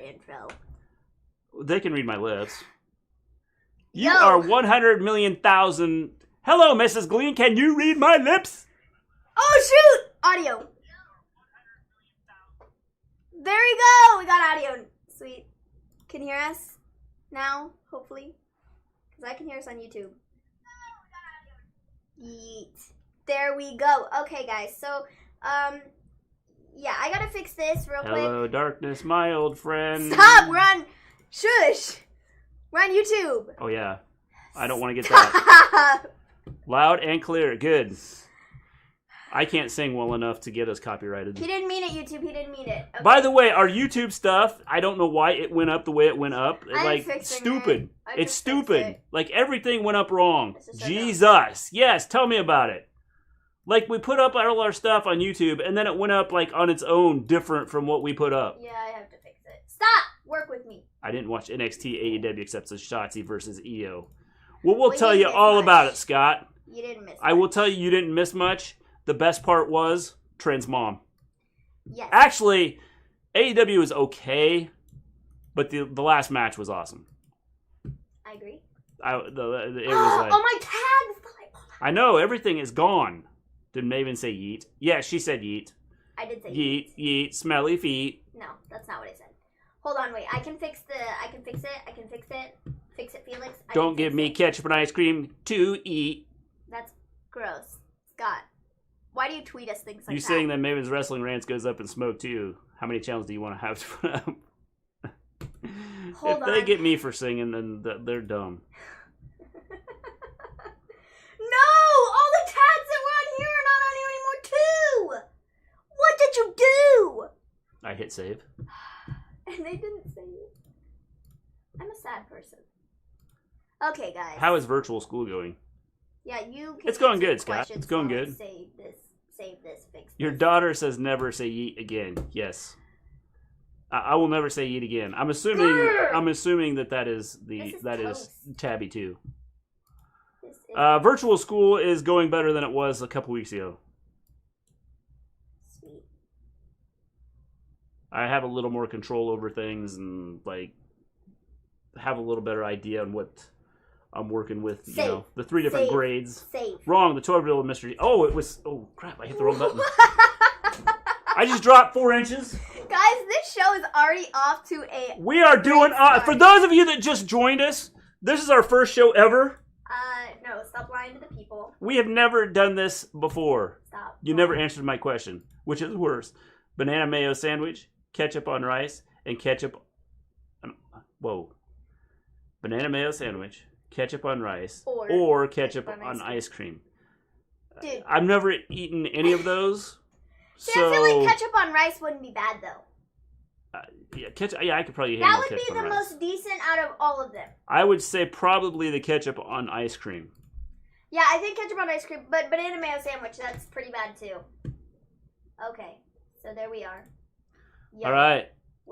intro. They can read my lips. Yo. You are 100 million thousand. Hello, Mrs. Gleen. Can you read my lips? Oh, shoot! Audio. There we go. We got audio. Sweet. Can you hear us now, hopefully? Because I can hear us on YouTube. Yeet. There we go. Okay, guys. So, yeah, I gotta fix this real quick. Hello, darkness, my old friend. Stop! We're on... Shush! We're on YouTube. Oh, yeah. I don't want to get that. Loud and clear. Good. I can't sing well enough to get us copyrighted. He didn't mean it, YouTube. He didn't mean it. Okay. By the way, our YouTube stuff, I don't know why it went up the way it went up. I'm Stupid. it. It's stupid. It. Like, everything went up wrong. So Jesus. Yes, tell me about it. Like, we put up all our stuff on YouTube, and then it went up, like, on its own, different from what we put up. Yeah, I have to fix it. Stop! Work with me. I didn't watch NXT AEW except the Shotzi versus EO. Well, we'll tell you all about it, Scott. You didn't miss I will tell you didn't miss much. The best part was Trent's mom. Yes. Actually, AEW is okay, but the last match was awesome. I agree. It was like... Oh, my tag! I know, everything is gone. Did Maven say yeet? Yeah, she said yeet. I did say yeet. Yeet, smelly feet. No, that's not what I said. Hold on, wait. I can fix it. Fix it, Felix. Don't give me ketchup and ice cream to eat. That's gross. Scott, why do you tweet us things like that? You saying that Maven's Wrestling Rants goes up in smoke too. How many channels do you want to have to put up? If they get me for singing, then they're dumb. No! All the tags that were on here are not on here anymore too! What did you do? I hit save. And they didn't save it. I'm a sad person. Okay, guys. How is virtual school going? Yeah, you can. It's going good, Scott. It's going good. Save this, fix this. Your daughter says never say yeet again. Yes. I will never say yeet again. I'm assuming that is Tabby too. Virtual school is going better than it was a couple weeks ago. Sweet. I have a little more control over things and like have a little better idea on what I'm working with. Save. You know, the 3 different grades. Save. Wrong. The 12-year-old mystery. Oh, it was. Oh crap! I hit the wrong button. I just dropped 4 inches. Guys, this show is already off to a. We are doing. For those of you that just joined us, this is our first show ever. No, stop lying to the people. We have never done this before. Stop. You never answered my question. Which is worse? Banana mayo sandwich, ketchup on rice, and ketchup. Whoa. Banana mayo sandwich, ketchup on rice, or ketchup on ice cream. Dude. I've never eaten any of those. See, I feel like ketchup on rice wouldn't be bad though. Yeah, ketchup. Yeah, I could probably handle ketchup on rice. That would be the most decent out of all of them. I would say probably the ketchup on ice cream. Yeah, I think ketchup on ice cream, but banana mayo sandwich, that's pretty bad too. Okay, so there we are. Yep. All right.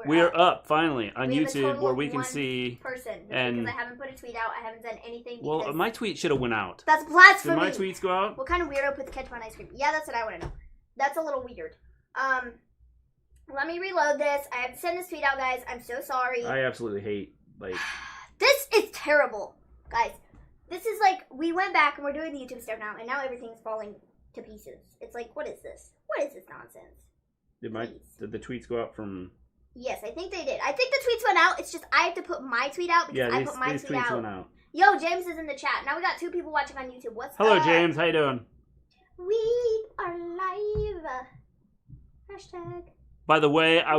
We are up finally on YouTube where we can see. And because I haven't put a tweet out, I haven't done anything. Well, my tweet should have went out. That's blasphemy. Did my tweets go out? What kind of weirdo puts ketchup on ice cream? Yeah, that's what I want to know. That's a little weird. Let me reload this. I have to send this tweet out, guys. I'm so sorry. I absolutely hate This is terrible, guys. This is like we went back and we're doing the YouTube stuff now, and now everything's falling to pieces. It's like, what is this? What is this nonsense? Did the tweets go out from? Yes, I think they did. I think the tweets went out. It's just I have to put my tweet out because I put my tweet tweets out. Went out. Yo, James is in the chat. Now we got 2 people watching on YouTube. What's Hello, up? James. How you doing? We are live. Hashtag. By the way, I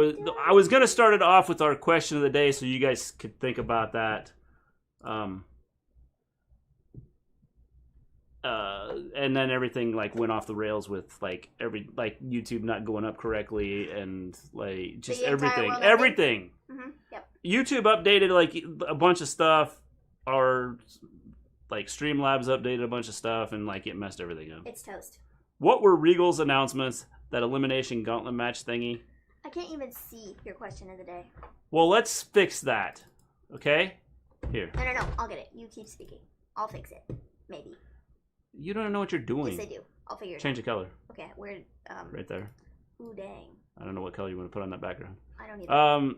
was gonna start it off with our question of the day, so you guys could think about that. And then everything went off the rails with YouTube not going up correctly and just everything. Mm-hmm. Yep. YouTube updated a bunch of stuff. Our Streamlabs updated a bunch of stuff and it messed everything up. It's toast. What were Regal's announcements? That elimination gauntlet match thingy? I can't even see your question of the day. Well, let's fix that. Okay? Here. No. I'll get it. You keep speaking. I'll fix it. Maybe. You don't know what you're doing. Yes, I do. I'll figure it out. Change the color. Okay, right there. Ooh, dang. I don't know what color you want to put on that background. I don't either.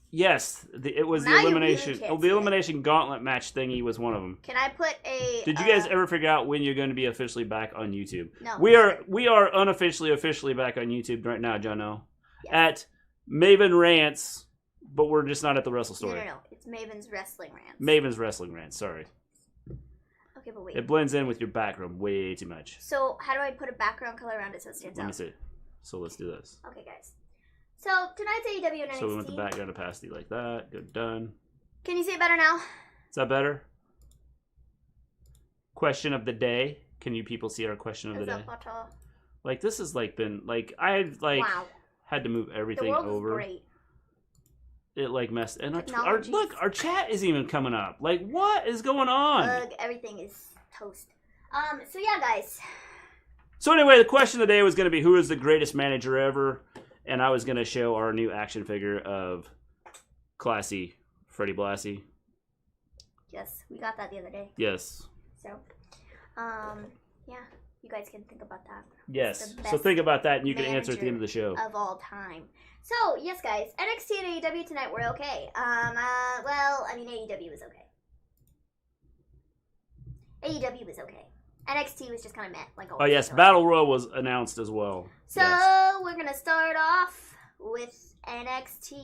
Yes, it was Now the you really elimination. can't The see it. elimination gauntlet match thingy was one of them. Can I put a... Did you guys ever figure out when you're going to be officially back on YouTube? No. We are unofficially officially back on YouTube right now, Jono. Yes. At Maven Rants, but we're just not at the Wrestle Story. No. It's Maven's Wrestling Rants. Maven's Wrestling Rants, sorry. Okay, but wait. It blends in with your background way too much. So, how do I put a background color around it so it stands out? Let me see. So let's do this. Okay, guys. So, tonight's AEW and NXT. So we want the background opacity like that. Good, done. Can you see it better now? Is that better? Question of the day. Can you people see our question of the day? Like, this has, like, been, like, I've, like, had to move everything over. The world is great. It, like, messed. And our chat isn't even coming up. Like, what is going on? Everything is toast. So, yeah, guys. So, anyway, the question of the day was going to be, who is the greatest manager ever? And I was going to show our new action figure of Classy Freddie Blassie. Yes, we got that the other day. Yes. So, yeah, you guys can think about that. Yes. So think about that, and you can answer at the end of the show. Of all time. So, yes, guys, NXT and AEW tonight were okay. Well, I mean, AEW was okay. AEW was okay. NXT was just kind of meh. Like oh, yes, Battle Royal was announced as well. So, yes. We're going to start off with NXT.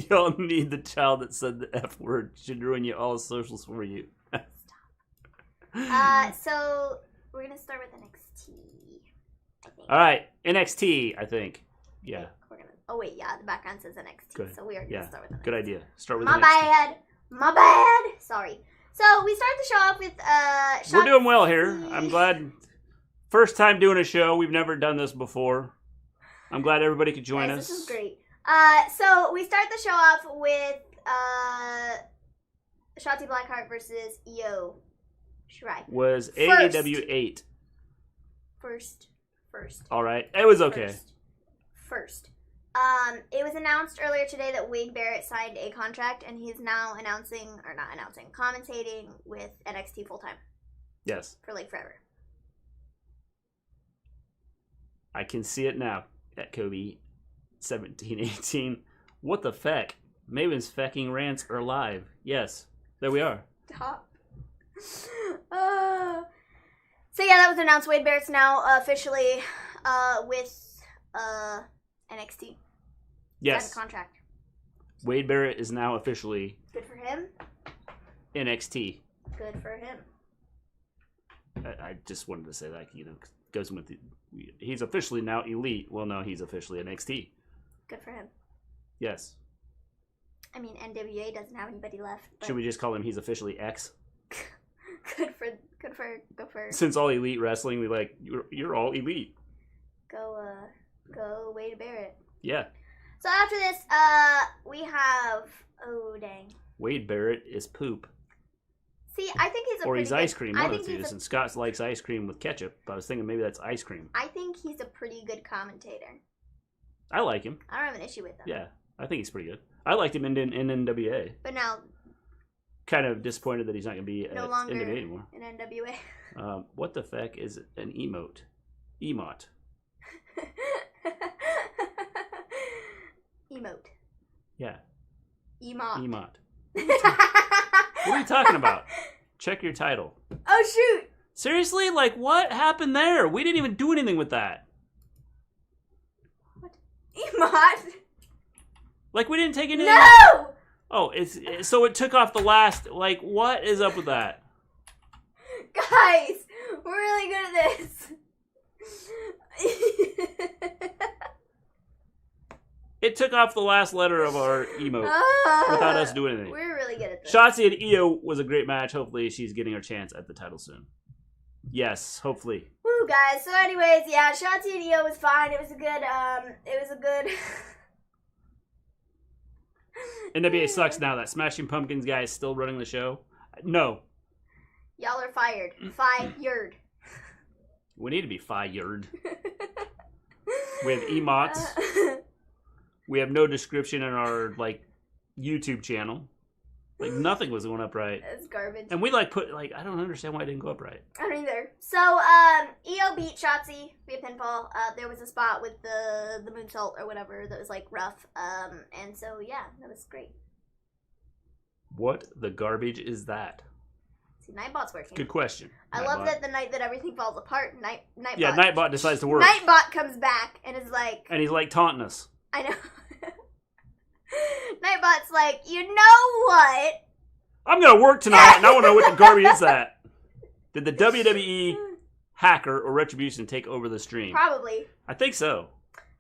Y'all need the child that said the F word. Should ruin you all socials for you. Stop. So, we're going to start with NXT, I think. All right, NXT, I think. Yeah. Oh, wait, yeah, the background says NXT. Good. So, we are going to start with NXT. Good idea. Start with NXT. My bad. Sorry. So, we start the show off with, We're doing well here. I'm glad. First time doing a show. We've never done this before. I'm glad everybody could join us. This is great. So, we start the show off with, Shotzi Blackheart versus Io Shirai. Was AEW 8. First. All right. It was okay. First. It was announced earlier today that Wade Barrett signed a contract, and he's now commentating with NXT full-time. Yes. For, like, forever. I can see it now at Kobe 1718. What the feck? Maven's fecking rants are live. Yes. There we are. Stop. So, yeah, that was announced. Wade Barrett's now officially with NXT. Yes. Signed a contract. Wade Barrett is now officially... Good for him. NXT. Good for him. I just wanted to say that, goes with the... He's officially now Elite. Well, no, he's officially NXT. Good for him. Yes. I mean, NWA doesn't have anybody left. But... Should we just call him he's officially X? Good for. Since all Elite Wrestling, we like, you're all Elite. Go Wade Barrett. Yeah. So after this, we have, oh dang. Wade Barrett is poop. See, I think he's or he's ice cream, one of the two. Since Scott likes ice cream with ketchup, I was thinking maybe that's ice cream. I think he's a pretty good commentator. I like him. I don't have an issue with him. Yeah, I think he's pretty good. I liked him in NWA. But now... Kind of disappointed that he's not going to be no at longer NWA anymore. In NWA. What the feck is an emote? Emote. Emote. Yeah. Emote. What are you talking about? Check your title. Oh, shoot. Seriously? Like, what happened there? We didn't even do anything with that. What? Emote? Like, we didn't take anything. No! Oh, so it took off the last. Like, what is up with that? Guys, we're really good at this. It took off the last letter of our emote without us doing anything. We're really good at this. Shotzi and Io was a great match. Hopefully, she's getting her chance at the title soon. Yes, hopefully. Woo, guys. So, anyways, yeah, Shotzi and Io was fine. It was a good. NWA sucks now. That Smashing Pumpkins guy is still running the show. No. Y'all are fired. Fired. We need to be fired. We have emotes. We have no description in our YouTube channel. Like, nothing was going up right. It's garbage. And we, like, I don't understand why it didn't go up right. I don't either. So, EO beat Shotzi via pinfall. There was a spot with the moonsault or whatever that was, like, rough. And so, yeah, that was great. What the garbage is that? See, Nightbot's working. Good question. I love that the night that everything falls apart, Nightbot... Yeah, Nightbot decides to work. Nightbot comes back and is like... And he's, like, taunting us. I know. Nightbot's like, you know what? I'm going to work tonight, and I want to know what the garbage is that. Did the WWE hacker or Retribution take over the stream? Probably. I think so.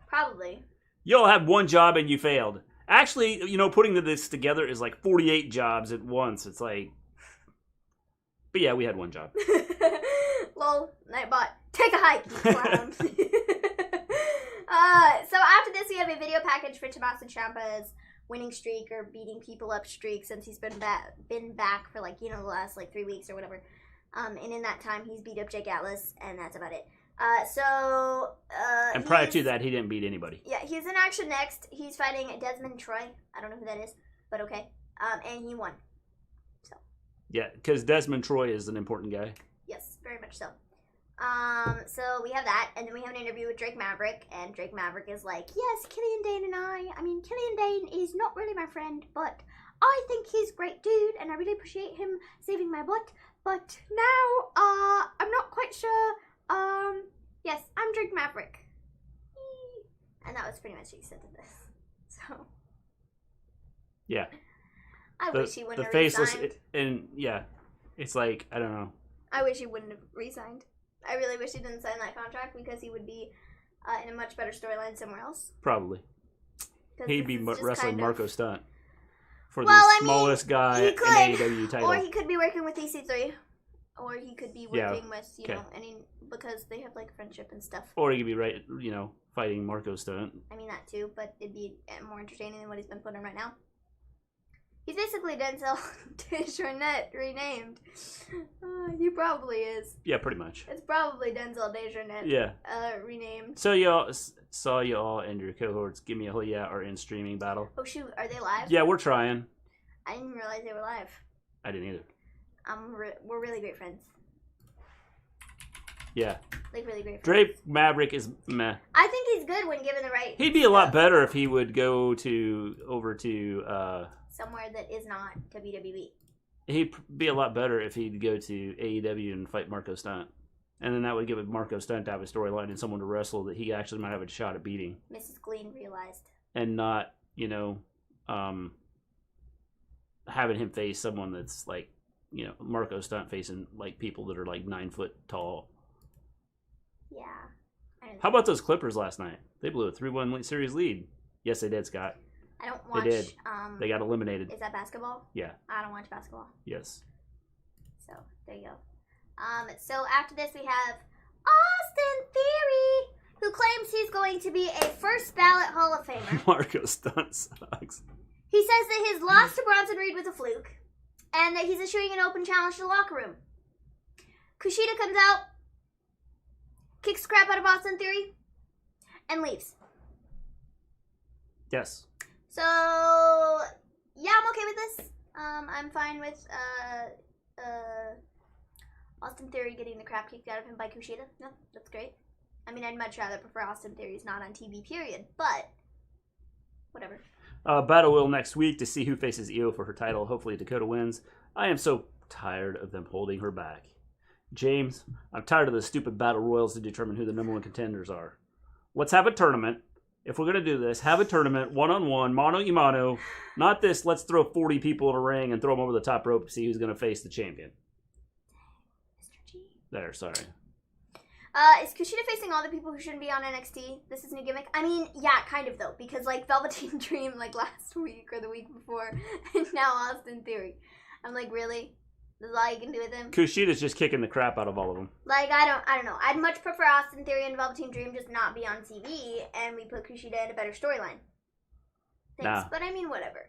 Probably. Y'all had one job and you failed. Actually, putting this together is like 48 jobs at once. It's like... But yeah, we had one job. Lol, Nightbot, take a hike, you clown. So after this, we have a video package for Tommaso Ciampa's winning streak or beating people up streak since he's been back for the last 3 weeks or whatever. And in that time, he's beat up Jake Atlas, and that's about it. And prior to that, he didn't beat anybody. Yeah, he's in action next. He's fighting Desmond Troy. I don't know who that is, but okay. And he won. So. Yeah, because Desmond Troy is an important guy. Yes, very much so. So we have that, and then we have an interview with Drake Maverick, and Drake Maverick is like, yes, Killian Dane and I mean, Killian Dane is not really my friend, but I think he's a great dude, and I really appreciate him saving my butt, but now, I'm not quite sure, yes, I'm Drake Maverick. And that was pretty much what he said to this, so. Yeah. I wish he wouldn't have faceless, resigned. And yeah, it's like, I don't know. I wish he wouldn't have resigned. I really wish he didn't sign that contract because he would be in a much better storyline somewhere else. Probably. He'd be wrestling Marco Stunt for the smallest guy in AEW title. Or he could be working with EC3. Or he could be working with, because they have friendship and stuff. Or he could be fighting Marco Stunt. I mean that too, but it'd be more entertaining than what he's been putting right now. He's basically Denzel Desjardins renamed. He probably is. Yeah, pretty much. It's probably Denzel Desjardins. Yeah. Renamed. So y'all and your cohorts give me a hell yeah are in streaming battle. Oh shoot, are they live? Yeah, we're trying. I didn't realize they were live. I didn't either. We're really great friends. Yeah. Really great friends. Drake Maverick is meh. I think he's good when given the right. He'd be a lot better if he would go over to somewhere that is not WWE. He'd be a lot better if he'd go to AEW and fight Marco Stunt. And then that would give Marco Stunt to have a storyline and someone to wrestle that he actually might have a shot at beating. Mrs. Gleen realized. And not, having him face someone that's Marco Stunt facing people that are 9 foot tall. Yeah. How about those Clippers last night? They blew a 3-1 series lead. Yes, they did, Scott. I don't watch. They did. They got eliminated. Is that basketball? Yeah. I don't watch basketball. Yes. So there you go. So after this we have Austin Theory, who claims he's going to be a first ballot Hall of Famer. Marco Stunt sucks. He says that his loss to Bronson Reed was a fluke, and that he's issuing an open challenge to the locker room. Kishida comes out, kicks the crap out of Austin Theory, and leaves. Yes. So, yeah, I'm okay with this. I'm fine with Austin Theory getting the crap kicked out of him by Kushida. No, that's great. I mean, I'd much rather prefer Austin Theory's not on TV, period. But, whatever. Battle Will next week to see who faces Io for her title. Hopefully Dakota wins. I am so tired of them holding her back. James, I'm tired of the stupid battle royals to determine who the number 1 contenders are. Let's have a tournament. If we're going to do this, have a tournament, one-on-one, mano-y-mano. Not this, let's throw 40 people in a ring and throw them over the top rope to see who's going to face the champion. Mr. G. There, sorry. Is Kushida facing all the people who shouldn't be on NXT? This is a new gimmick? I mean, yeah, kind of, though. Because, Velveteen Dream, last week or the week before. And now Austin Theory. I'm really? This is all you can do with him? Kushida's just kicking the crap out of all of them. I don't know. I'd much prefer Austin Theory and Velveteen Dream just not be on TV, and we put Kushida in a better storyline. Thanks, nah. But I mean, whatever.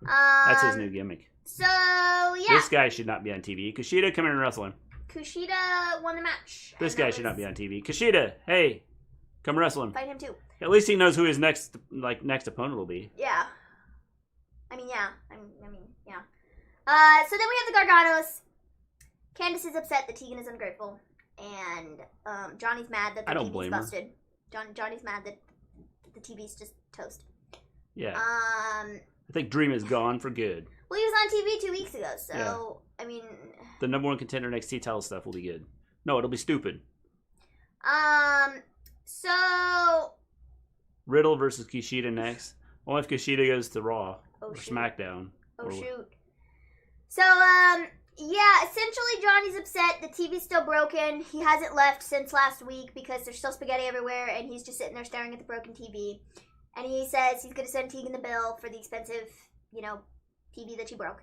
That's his new gimmick. So, yeah. This guy should not be on TV. Kushida, come here and wrestle him. Kushida won the match. This guy should not be on TV. Kushida, hey, come wrestle him. Fight him too. At least he knows who his next opponent will be. Yeah. I mean, yeah. I mean, yeah. So then we have the Garganos. Candice is upset that Tegan is ungrateful. And Johnny's mad that the TV's busted. Johnny's mad that the TV's just toast. Yeah. I think Dream is gone for good. Well, he was on TV 2 weeks ago, so, yeah. I mean... The number one contender NXT title stuff will be good. No, it'll be stupid. So... Riddle versus Kishida next. Only if Kishida goes to Raw or SmackDown. Shoot. So, yeah, essentially Johnny's upset. The TV's still broken. He hasn't left since last week because there's still spaghetti everywhere, and he's just sitting there staring at the broken TV. And he says he's going to send Tegan the bill for the expensive, TV that she broke.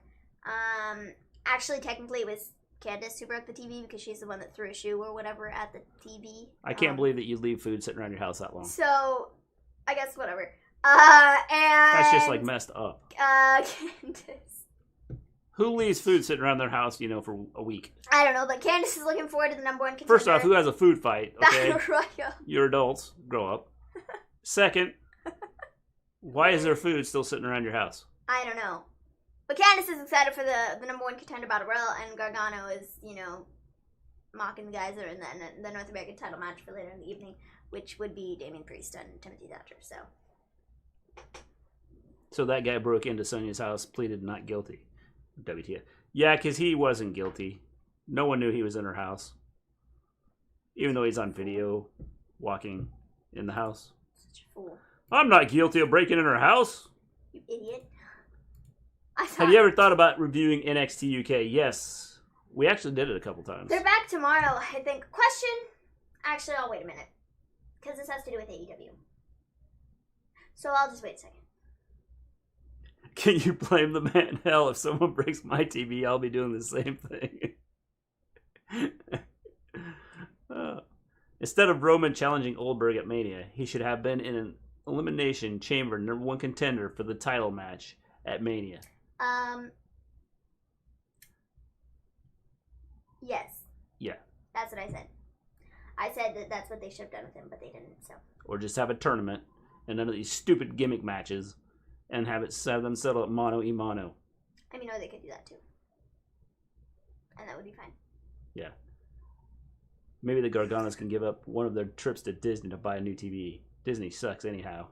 Actually, technically, it was Candice who broke the TV because she's the one that threw a shoe or whatever at the TV. I can't believe that you leave food sitting around your house that long. So, I guess whatever. And that's just like messed up. Candice. Who leaves food sitting around their house, for a week? I don't know, but Candice is looking forward to the number one contender. First off, who has a food fight? Okay, Battle Royal. You're adults. Grow up. Second, why is there food still sitting around your house? I don't know. But Candice is excited for the number one contender Battle Royal, and Gargano is, mocking the guys that are in the North American title match for later in the evening, which would be Damien Priest and Timothy Thatcher, So that guy broke into Sonya's house, pleaded not guilty. WTF. Yeah, because he wasn't guilty. No one knew he was in her house. Even though he's on video, walking in the house. Such a fool. I'm not guilty of breaking in her house. You idiot. Have you ever thought about reviewing NXT UK? Yes. We actually did it a couple times. They're back tomorrow, I think. Question? Actually, I'll wait a minute. Because this has to do with AEW. So I'll just wait a second. Can you blame the man in hell? If someone breaks my TV, I'll be doing the same thing. Instead of Roman challenging Goldberg at Mania, he should have been in an Elimination Chamber number one contender for the title match at Mania. Yes. Yeah. That's what I said. I said that that's what they should have done with him, but they didn't, so. Or just have a tournament and none of these stupid gimmick matches. And have them settle at mano y mano. I mean, or they could do that too. And that would be fine. Yeah. Maybe the Garganos can give up one of their trips to Disney to buy a new TV. Disney sucks anyhow.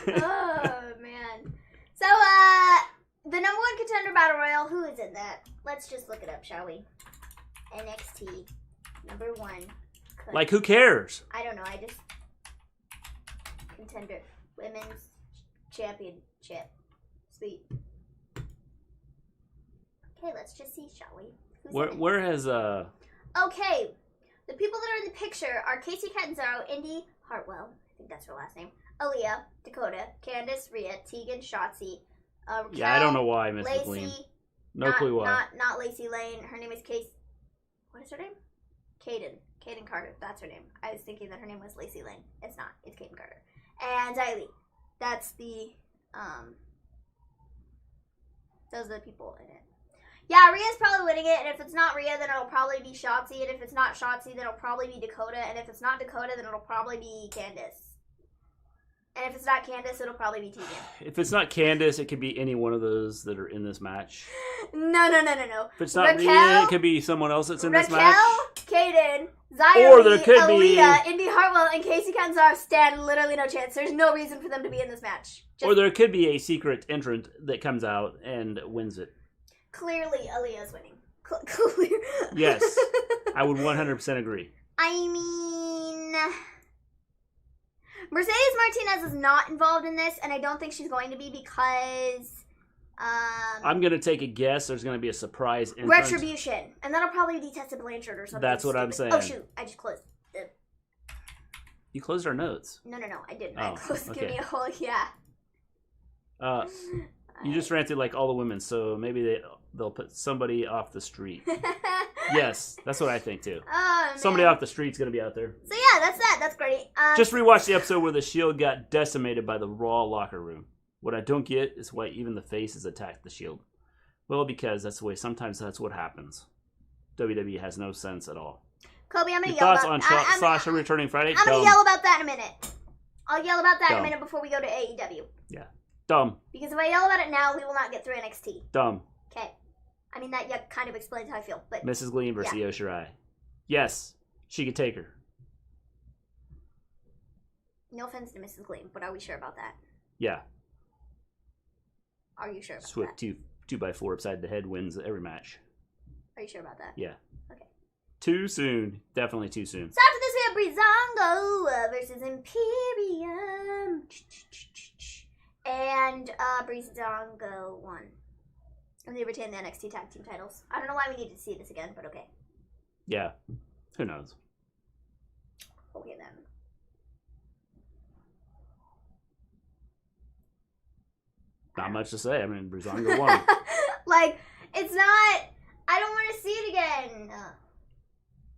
Oh, man. So, the number one contender Battle Royal, who is in that? Let's just look it up, shall we? NXT, number one. Like, who cares? I don't know, contender. Women's Championship. Sweet. Okay, let's just see, shall we? Where has Okay, the people that are in the picture are Casey Catanzaro, Indy Hartwell, I think that's her last name, Aaliyah, Dakota, Candice, Rhea, Tegan, Shotzi, Raquel, yeah, I don't know why, Mister Gleen. No clue why. Not Lacey Lane. Her name is Casey. What is her name? Kaden Carter. That's her name. I was thinking that her name was Lacey Lane. It's not. It's Kaden Carter. And Zylee. That's the, those are the people in it. Yeah, Rhea's probably winning it, and if it's not Rhea, then it'll probably be Shotzi, and if it's not Shotzi, then it'll probably be Dakota, and if it's not Dakota, then it'll probably be Candice. And if it's not Candice, it'll probably be Tegan. If it's not Candice, it could be any one of those that are in this match. No. If it's not Rhea, it could be someone else that's in this match. Raquel, Kaden, Zylee, Aaliyah, Indy Hartwell, and Casey Catanzaro stand literally no chance. There's no reason for them to be in this match. Or there could be a secret entrant that comes out and wins it. Clearly, Aaliyah's winning. Yes, I would 100% agree. I mean, Mercedes Martinez is not involved in this, and I don't think she's going to be because... I'm going to take a guess there's going to be a surprise entrance. Retribution. And that'll probably be Tessa Blanchard or something. That's what stupid. I'm saying. Oh, shoot. I just closed. You closed our notes. No, I didn't. Oh, I closed. okay. Give me a whole, yeah. You just ran through like all the women, so maybe they'll put somebody off the street. Yes, that's what I think too. Oh, man. Somebody off the street's going to be out there. So yeah, that's that. That's great. Just rewatch the episode where the Shield got decimated by the Raw locker room. What I don't get is why even the faces attacked the Shield. Well, because that's the way. Sometimes that's what happens. WWE has no sense at all. Kobe, I'm going to Your yell thoughts about... on Sasha returning Friday? I'm going to yell about that in a minute. I'll yell about that in a minute before we go to AEW. Yeah. Dumb. Because if I yell about it now, we will not get through NXT. Dumb. Okay. I mean, that kind of explains how I feel. But Mrs. Gleen versus Io Shirai. Yes, she could take her. No offense to Mrs. Gleen, but are we sure about that? Yeah. Are you sure about Swift that? 2x4 upside the head wins every match. Are you sure about that? Yeah. Okay. Too soon. Definitely too soon. So after this, we have Breezango versus Imperium. And Breezango won. And they retained the NXT Tag Team titles. I don't know why we need to see this again, but okay. Yeah. Who knows? Okay, then. Not much to say. I mean, Breezango won. Like, it's not... I don't want to see it again.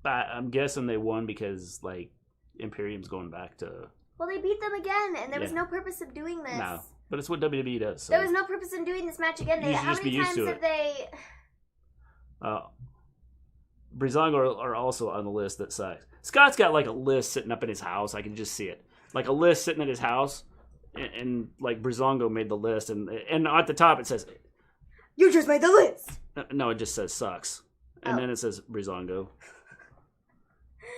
I'm guessing they won because, like, Imperium's going back to... Well, they beat them again, and there was no purpose of doing this. No, but it's what WWE does. So. There was no purpose in doing this match again. How many times have they... Breezango are also on the list that sucks. Scott's got, like, a list sitting up in his house. I can just see it. Like, a list sitting at his house, and like, Breezango made the list, and at the top it says... You just made the list! No, it just says sucks. And then it says Breezango.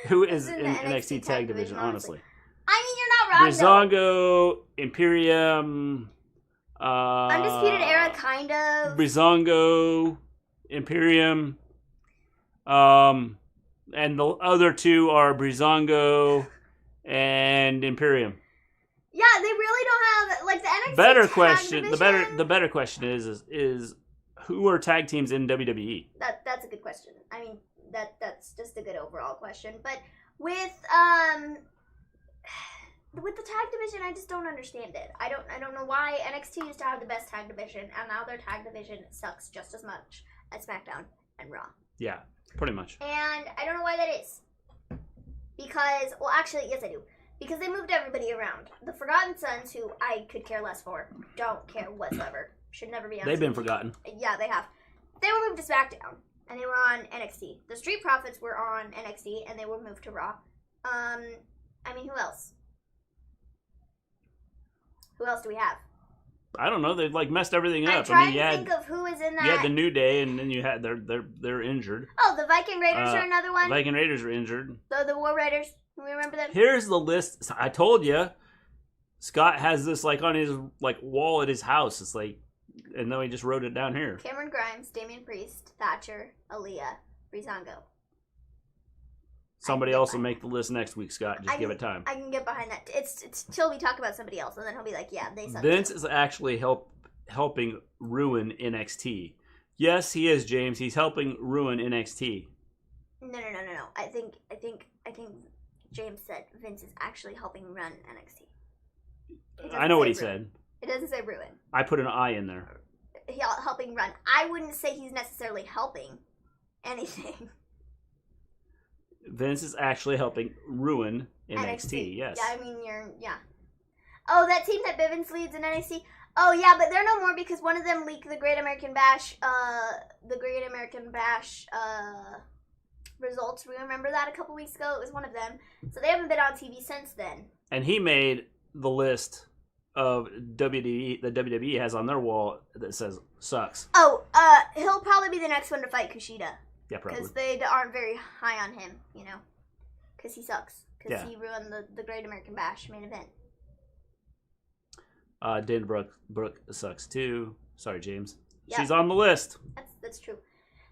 Who is in the NXT Tag Division, honestly. I mean, you're not wrong, Breezango, Imperium... Undisputed Era, kind of. Breezango, Imperium... and the other two are Breezango and Imperium. Yeah, they really don't have, like, the NXT better tag question. division. The better question is who are tag teams in WWE? That's a good question. I mean, that's just a good overall question. But with the tag division, I just don't understand it. I don't know why NXT used to have the best tag division, and now their tag division sucks just as much as SmackDown and Raw. Yeah, pretty much. And I don't know why that is. Because, well, actually, yes, I do. Because they moved everybody around. The Forgotten Sons, who I could care less for, don't care whatsoever. Should never be on They've TV. been forgotten. Yeah, they have. They were moved to SmackDown, and they were on NXT. The Street Profits were on NXT, and they were moved to Raw. I mean, who else? Who else do we have? I don't know. They've, like, messed everything up. I'm trying to think of who is in that. You had the New Day, and then you had they're injured. Oh, the Viking Raiders are another one. Viking Raiders are injured. The War Raiders. We remember them? Here's the list. I told you. Scott has this, like, on his, like, wall at his house. It's like, and then he just wrote it down here. Cameron Grimes, Damien Priest, Thatcher, Aaliyah, Breezango. Somebody else will make the list next week, Scott. Just give it time. I can get behind that. It's till we talk about somebody else, and then he'll be like, yeah, they suck. Vince is actually helping ruin NXT. Yes, he is, James. He's helping ruin NXT. No. I think James said Vince is actually helping run NXT. I know what he said. It doesn't say ruin. I put an I in there. Helping run. I wouldn't say he's necessarily helping anything. Vince is actually helping ruin NXT. Yes. Yeah, I mean, yeah. Oh, that team that Bivens leads in NXT? Oh, yeah, but they're no more because one of them leaked the Great American Bash, results. Remember that a couple weeks ago? It was one of them. So they haven't been on TV since then. And he made the list of WWE that WWE has on their wall that says sucks. Oh, he'll probably be the next one to fight Kishida. Yeah, probably. Because they aren't very high on him, you know. Because he sucks. Because Yeah. he ruined the Great American Bash main event. Dana Brooke sucks too. Sorry, James. Yeah. She's on the list. That's true.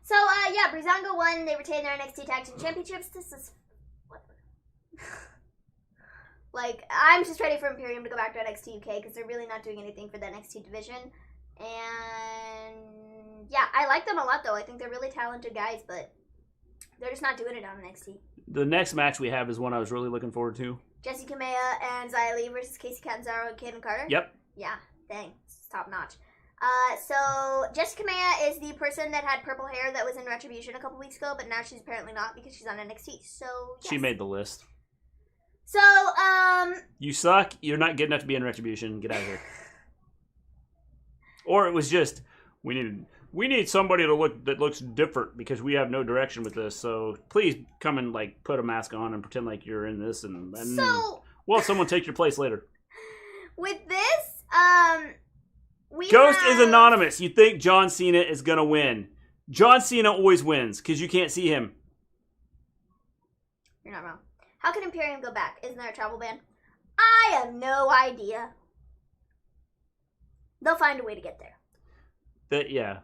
So, yeah, Breezango won. They retained their NXT Tag Team Championships. This is... what? Like, I'm just ready for Imperium to go back to NXT UK because they're really not doing anything for the NXT division. And, yeah, I like them a lot, though. I think they're really talented guys, but they're just not doing it on NXT. The next match we have is one I was really looking forward to. Jessie, Kamea, and Zylee versus Casey Catanzaro and Kaden Carter? Yep. Yeah, dang. It's top notch. So Jessie Kamea is the person that had purple hair that was in Retribution a couple weeks ago, but now she's apparently not because she's on NXT. So, yes. She made the list. So, You suck. You're not good enough to be in Retribution. Get out of here. Or it was just, we need somebody that looks different because we have no direction with this. So please come and, like, put a mask on and pretend like you're in this, and so well, someone take your place later. With this, Ghost is anonymous. You think John Cena is gonna win? John Cena always wins because you can't see him. You're not wrong. How can Imperium go back? Isn't there a travel ban? I have no idea. They'll find a way to get there. Yeah.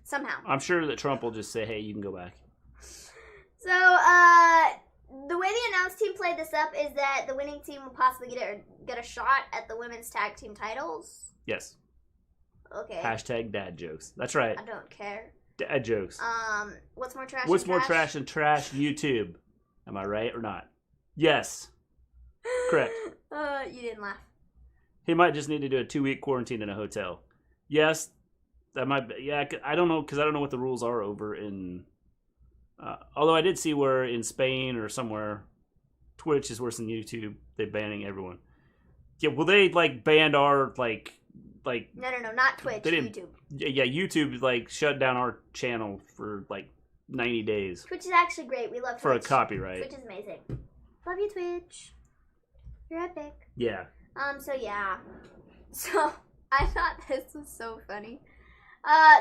Somehow. I'm sure that Trump will just say, hey, you can go back. So, the way the announce team played this up is that the winning team will possibly get a shot at the women's tag team titles. Yes. Okay. Hashtag dad jokes. That's right. I don't care. Dad jokes. What's more trash? What's more trash than trash? YouTube. Am I right or not? Yes. Correct. You didn't laugh. He might just need to do a 2-week quarantine in a hotel. Yes. That might be, yeah, I don't know, because I don't know what the rules are over in... although I did see where in Spain or somewhere, Twitch is worse than YouTube. They're banning everyone. Yeah, well, they, like, banned our, like... No, not Twitch, YouTube. Yeah, YouTube, like, shut down our channel for, like, 90 days. Twitch is actually great. We love Twitch. For a copyright. Twitch is amazing. Love you, Twitch. You're epic. Yeah. So, yeah. So, I thought this was so funny.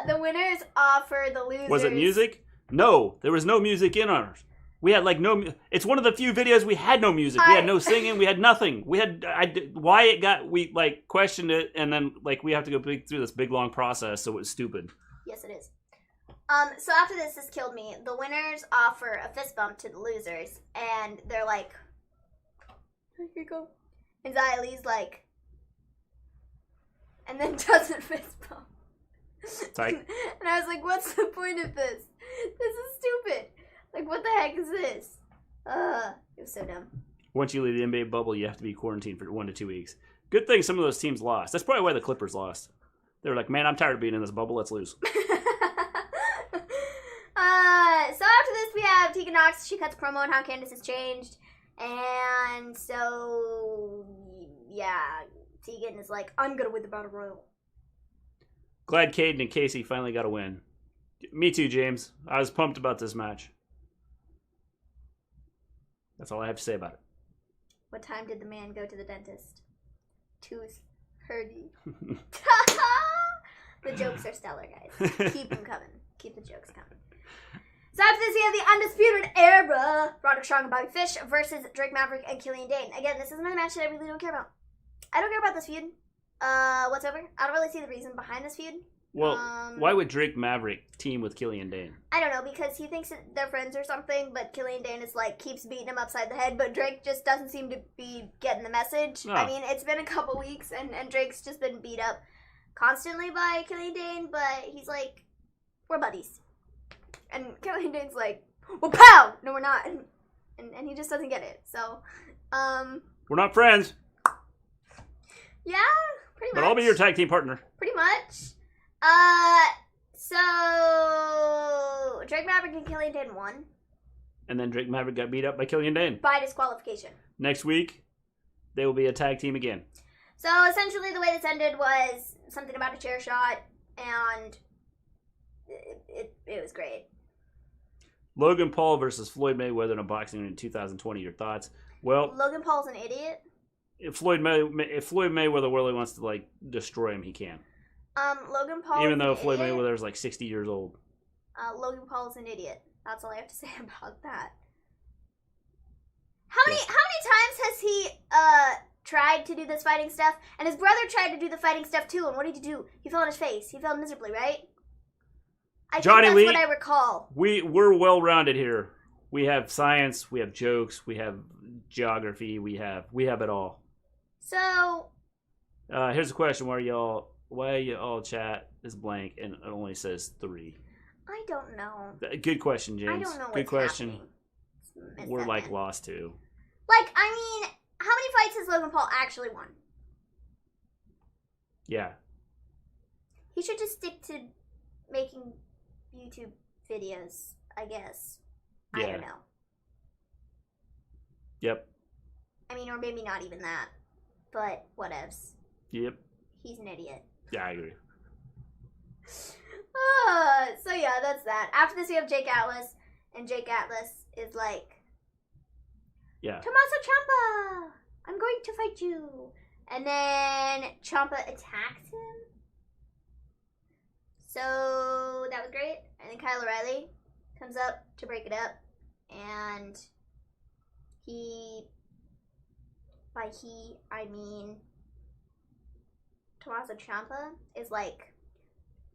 The winners offer the losers... Was it music? No, there was no music in ours. We had like no... It's one of the few videos we had no music. We had no singing. We had nothing. We had... why it got... We like questioned it and then like we have to go through this big long process, so it was stupid. Yes, it is. So after this killed me. The winners offer a fist bump to the losers and they're like... Here you go. And Zylee's like... And then doesn't fist bump. Like, and I was like, what's the point of this? This is stupid. Like, what the heck is this? It was so dumb. Once you leave the NBA bubble, you have to be quarantined for 1 to 2 weeks. Good thing some of those teams lost. That's probably why the Clippers lost. They were like, man, I'm tired of being in this bubble. Let's lose. So after this, we have Tegan Knox. She cuts a promo on how Candice has changed. And so, yeah, Tegan is like, I'm going to win the Battle Royal. Glad Caden and Casey finally got a win. Me too, James. I was pumped about this match. That's all I have to say about it. What time did the man go to the dentist? Tooth hurdy. The jokes are stellar, guys. Keep them coming. Keep the jokes coming. So after this, we have the Undisputed Era. Roderick Strong and Bobby Fish versus Drake Maverick and Killian Dane. Again, this is another match that I really don't care about. I don't care about this feud whatsoever. I don't really see the reason behind this feud. Well, why would Drake Maverick team with Killian Dane? I don't know, because he thinks that they're friends or something, but Killian Dane is like, keeps beating him upside the head, but Drake just doesn't seem to be getting the message. Oh. I mean, it's been a couple weeks, and Drake's just been beat up constantly by Killian Dane, but he's like, we're buddies. And Killian Dane's like, well, pow! No, we're not. And he just doesn't get it, so, we're not friends. Yeah, pretty much. But I'll be your tag team partner. Pretty much. So Drake Maverick and Killian Dane won. And then Drake Maverick got beat up by Killian Dane. By disqualification. Next week, they will be a tag team again. So essentially the way this ended was something about a chair shot, and it was great. Logan Paul versus Floyd Mayweather in a boxing in 2020. Your thoughts? Well, Logan Paul's an idiot. If Floyd Mayweather really wants to like destroy him, he can. Logan Paul. Even though Floyd Mayweather is like 60 years old. Logan Paul is an idiot. That's all I have to say about that. How many times has he tried to do this fighting stuff? And his brother tried to do the fighting stuff too. And what did he do? He fell on his face. He fell miserably, right? I think that's what I recall. We're well rounded here. We have science. We have jokes. We have geography. We have it all. So. Here's a question: Why you all chat is blank and it only says 3? I don't know. Good question, James. I don't know what's Good question. Happening. We're like lost too. Like, I mean, how many fights has Logan Paul actually won? Yeah. He should just stick to making YouTube videos, I guess. Yeah. I don't know. Yep. I mean, or maybe not even that. But whatevs. Yep. He's an idiot. Yeah, I agree. So yeah, that's that. After this, we have Jake Atlas, and Jake Atlas is like, yeah, Tommaso Ciampa, I'm going to fight you. And then Ciampa attacks him. So that was great. And then Kyle O'Reilly comes up to break it up. And by he, I mean Tommaso Ciampa is like,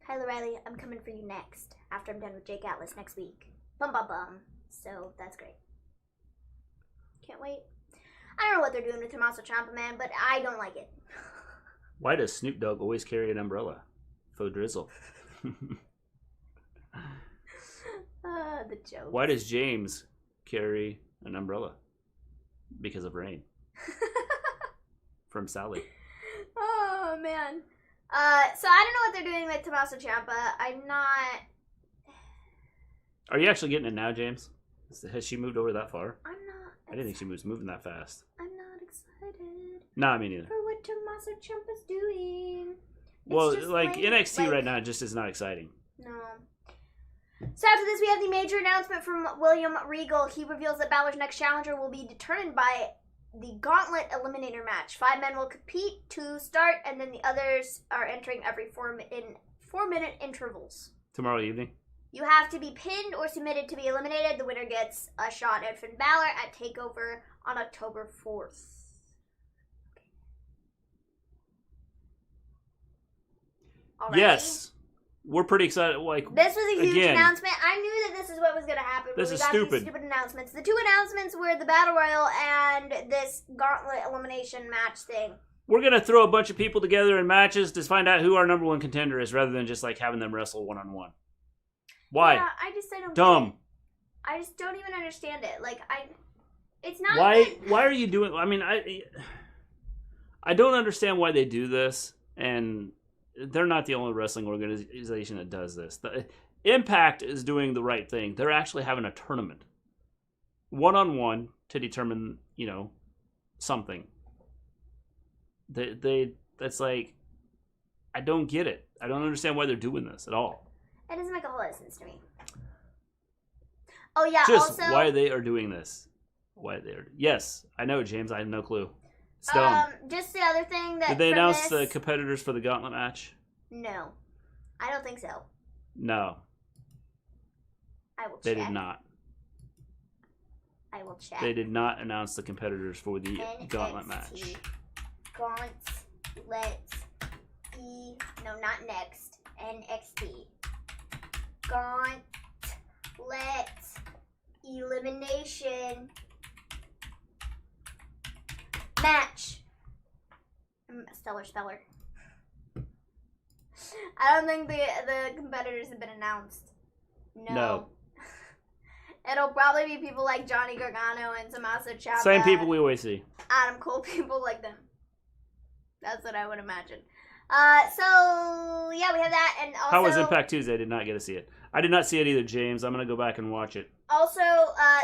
Kyle O'Reilly, I'm coming for you next after I'm done with Jake Atlas next week. Bum bum bum. So that's great. Can't wait. I don't know what they're doing with Tommaso Ciampa, man, but I don't like it. Why does Snoop Dogg always carry an umbrella? Faux drizzle. The joke. Why does James carry an umbrella? Because of rain. From Sally. Oh, man. So I don't know what they're doing with Tommaso Ciampa. I'm not... Are you actually getting it now, James? Has she moved over that far? I'm not... I didn't think she was moving that fast. I'm not excited. Nah, me neither. For what Tommaso Ciampa's doing. Well, like, NXT right now just is not exciting. No. So after this, we have the major announcement from William Regal. He reveals that Balor's next challenger will be determined by the Gauntlet Eliminator match. 5 men will compete to start, and then the others are entering every 4-minute intervals. Tomorrow evening? You have to be pinned or submitted to be eliminated. The winner gets a shot at Finn Balor at TakeOver on October 4th. Alrighty. Yes. We're pretty excited. Like, this was a huge announcement. I knew that this is what was going to happen. This is stupid. These stupid announcements. The 2 announcements were the Battle Royal and this Gauntlet Elimination match thing. We're going to throw a bunch of people together in matches to find out who our number 1 contender is rather than just like having them wrestle one-on-one. Why? Yeah, I don't Dumb. get it. I just don't even understand it. Like, it's not Why are you doing... I mean, I don't understand why they do this, and they're not the only wrestling organization that does this. The Impact is doing the right thing. They're actually having a tournament. One-on-one to determine, something. That's like... I don't get it. I don't understand why they're doing this at all. It doesn't make a whole lot of sense to me. Oh, yeah, just also... why they are doing this. Yes, I know, James. I have no clue. It's dumb. Just the other thing that... Did they announce the competitors for the Gauntlet match? No. I don't think so. No. I will check. They did not. I will check. They did not announce the competitors for the Gauntlet match. Gauntlet E... No, not next. NXT. Gauntlet Elimination match. Stellar. I don't think the competitors have been announced. No. It'll probably be people like Johnny Gargano and Tommaso Ciampa. Same people we always see. Adam Cole, people like them. That's what I would imagine. So yeah, we have that, and also... How was Impact Tuesday? I did not get to see it. I did not see it either, James. I'm going to go back and watch it. Also,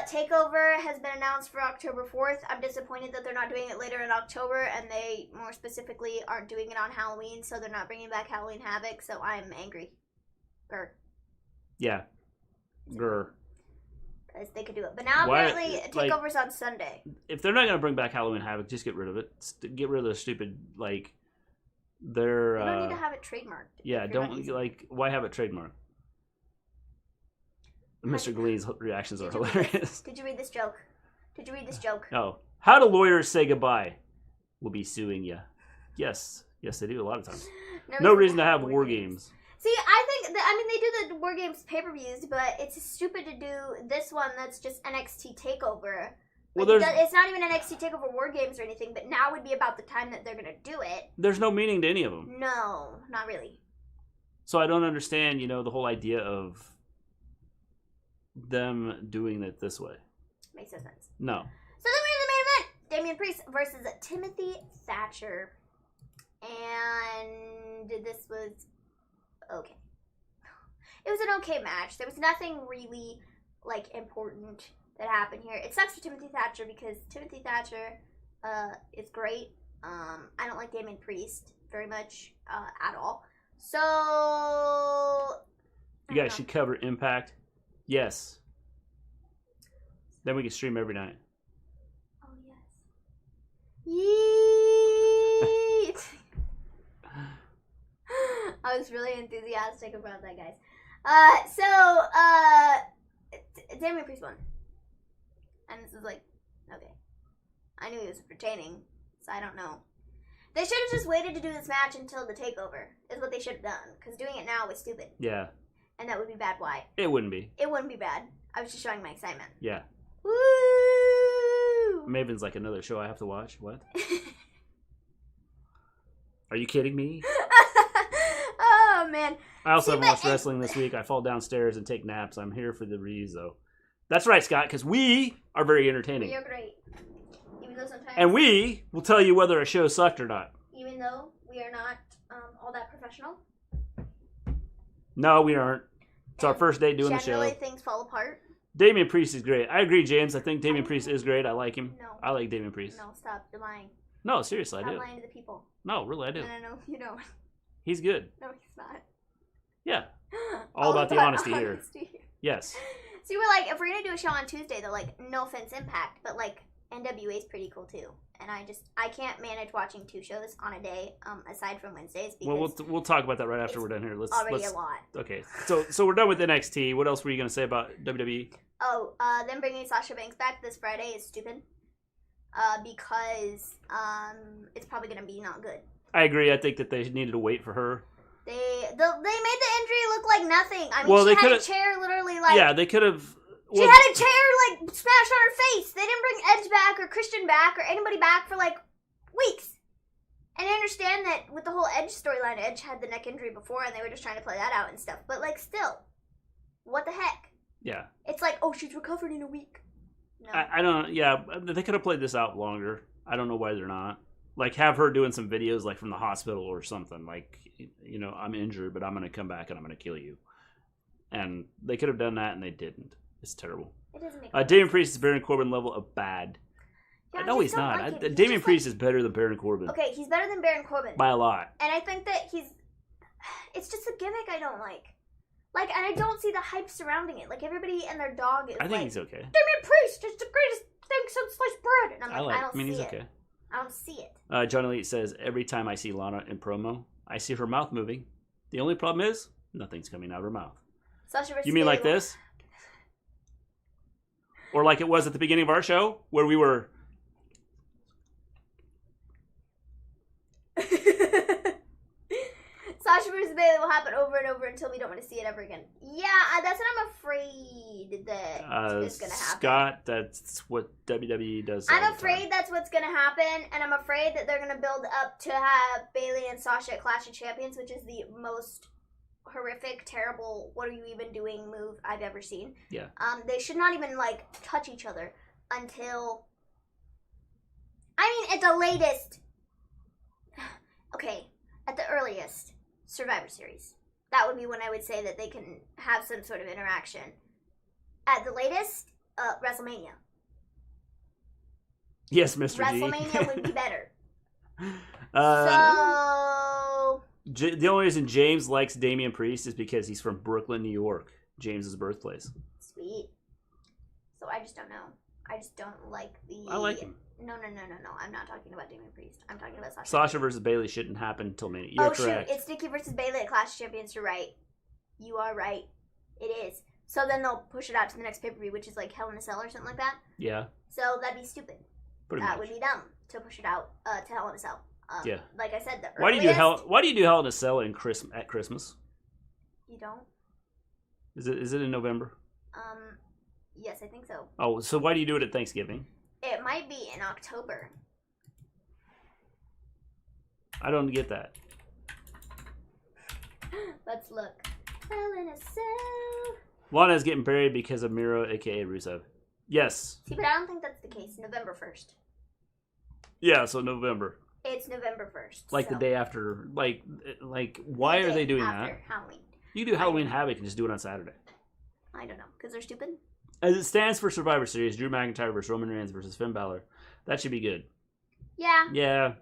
TakeOver has been announced for October 4th. I'm disappointed that they're not doing it later in October, and they, more specifically, aren't doing it on Halloween, so they're not bringing back Halloween Havoc, so I'm angry. Grr. Yeah. Grr. Because they could do it. But now, apparently, TakeOver's on Sunday. If they're not going to bring back Halloween Havoc, just get rid of it. Get rid of the stupid, like... You don't need to have it trademarked. Yeah, why have it trademarked? Mr. Gleen's reactions are hilarious. Did you read this joke? Oh. How do lawyers say goodbye? We'll be suing you. Yes, they do a lot of times. No reason to have war games. See, I think, they do the War Games pay-per-views, but it's stupid to do this one that's just NXT TakeOver. Well, it's not even NXT TakeOver War Games or anything, but now would be about the time that they're going to do it. There's no meaning to any of them. No, not really. So I don't understand, the whole idea of them doing it this way. Makes no sense. No. So then we have the main event. Damien Priest versus Timothy Thatcher. And this was okay. It was an okay match. There was nothing really, important that happened here. It sucks for Timothy Thatcher because Timothy Thatcher is great. I don't like Damien Priest very much at all. So... You guys should cover Impact. Yes. Then we can stream every night. Oh, yes. Yeet! I I was really enthusiastic about that, guys. Damien Priest won. And this is like, okay. I knew he was retaining, so I don't know. They should have just waited to do this match until the takeover, is what they should have done. Because doing it now was stupid. Yeah. And that would be bad. Why? It wouldn't be. It wouldn't be bad. I was just showing my excitement. Yeah. Woo! Maven's like another show I have to watch. What? Are you kidding me? Oh, man. I also haven't watched wrestling this week. I fall downstairs and take naps. I'm here for the reads, though. That's right, Scott, because we are very entertaining. We are great. Even though sometimes... And we will tell you whether a show sucked or not. Even though we are not all that professional. No, we aren't. It's our first day doing the show. Generally, things fall apart. Damien Priest is great. I agree, James. I think Damien Priest is great. I like him. No. I like Damien Priest. No, stop. You're lying. No, seriously, Stop I do. lying to the people. No, really, I do. No, you don't. He's good. No, he's not. Yeah. All about the honesty here. Yes. See, we're like, if we're going to do a show on Tuesday, though, like, no offense, Impact, but, like, NWA is pretty cool, too. And I can't manage watching 2 shows on a day, aside from Wednesdays. Because we'll talk about that right after we're done here. Let's a lot. Okay, so we're done with NXT. What else were you going to say about WWE? Oh, them bringing Sasha Banks back this Friday is stupid. Because it's probably going to be not good. I agree. I think that they needed to wait for her. They made the injury look like nothing. I mean, she had a chair literally like... Yeah, they could have... She had a chair like smashed on her face. They didn't bring Edge back or Christian back or anybody back for like weeks. And I understand that with the whole Edge storyline, Edge had the neck injury before and they were just trying to play that out and stuff. But like still, what the heck? Yeah. It's like, oh, she's recovered in a week. No. I don't... Yeah, they could have played this out longer. I don't know why they're not. Like, have her doing some videos, like, from the hospital or something. Like, you know, I'm injured, but I'm going to come back and I'm going to kill you. And they could have done that, and they didn't. It's terrible. It doesn't make Damien Priest is Baron Corbin level of bad. Yeah, no, he's not. Like Damien Priest is better than Baron Corbin. Okay, he's better than Baron Corbin. By a lot. And I think that it's just a gimmick I don't like. Like, and I don't see the hype surrounding it. Like, everybody and their dog is I think he's okay. Damien Priest is the greatest thing since sliced bread. And I'm like, I don't see he's it. Okay. I don't see it. John Elite says, every time I see Lana in promo, I see her mouth moving. The only problem is, nothing's coming out of her mouth. You mean like this? Or like it was at the beginning of our show, where we were... Sasha vs. Bayley will happen over and over until we don't want to see it ever again. Yeah, that's what I'm afraid that is going to happen. Scott, that's what WWE does. I'm afraid that's what's going to happen, and I'm afraid that they're going to build up to have Bayley and Sasha at Clash of Champions, which is the most horrific, terrible, what are you even doing move I've ever seen. Yeah. They should not even, like, touch each other until... I mean, at the latest... Okay, at the earliest... Survivor Series. That would be when I would say that they can have some sort of interaction. At the latest, WrestleMania. Yes, Mr. WrestleMania would be better. The only reason James likes Damien Priest is because he's from Brooklyn, New York. James's birthplace. Sweet. So I just don't know. I just don't like the... I like him. No. I'm not talking about Damien Priest. I'm talking about Sasha. Sasha versus Bayley shouldn't happen until Mania. You're correct. Shoot. It's Nikki versus Bayley at Clash of Champions. You're right. You are right. It is. So then they'll push it out to the next pay-per-view, which is like Hell in a Cell or something like that. Yeah. So that'd be stupid. That would be dumb to push it out to Hell in a Cell. Yeah. Like I said, Why do you do Hell in a Cell at Christmas? You don't? Is it in November? Yes, I think so. Oh, so why do you do it at Thanksgiving? It might be in October. I don't get that. Let's look. Hell in a Cell. Lana's getting buried because of Miro, aka Rusev. Yes. See, but I don't think that's the case. November 1st. Yeah, so November. It's November 1st. Like the day after. Like why are they doing that? After Halloween. You can do Halloween Havoc and just do it on Saturday. I don't know, because they're stupid. As it stands for Survivor Series, Drew McIntyre versus Roman Reigns versus Finn Balor. That should be good. Yeah. Yeah.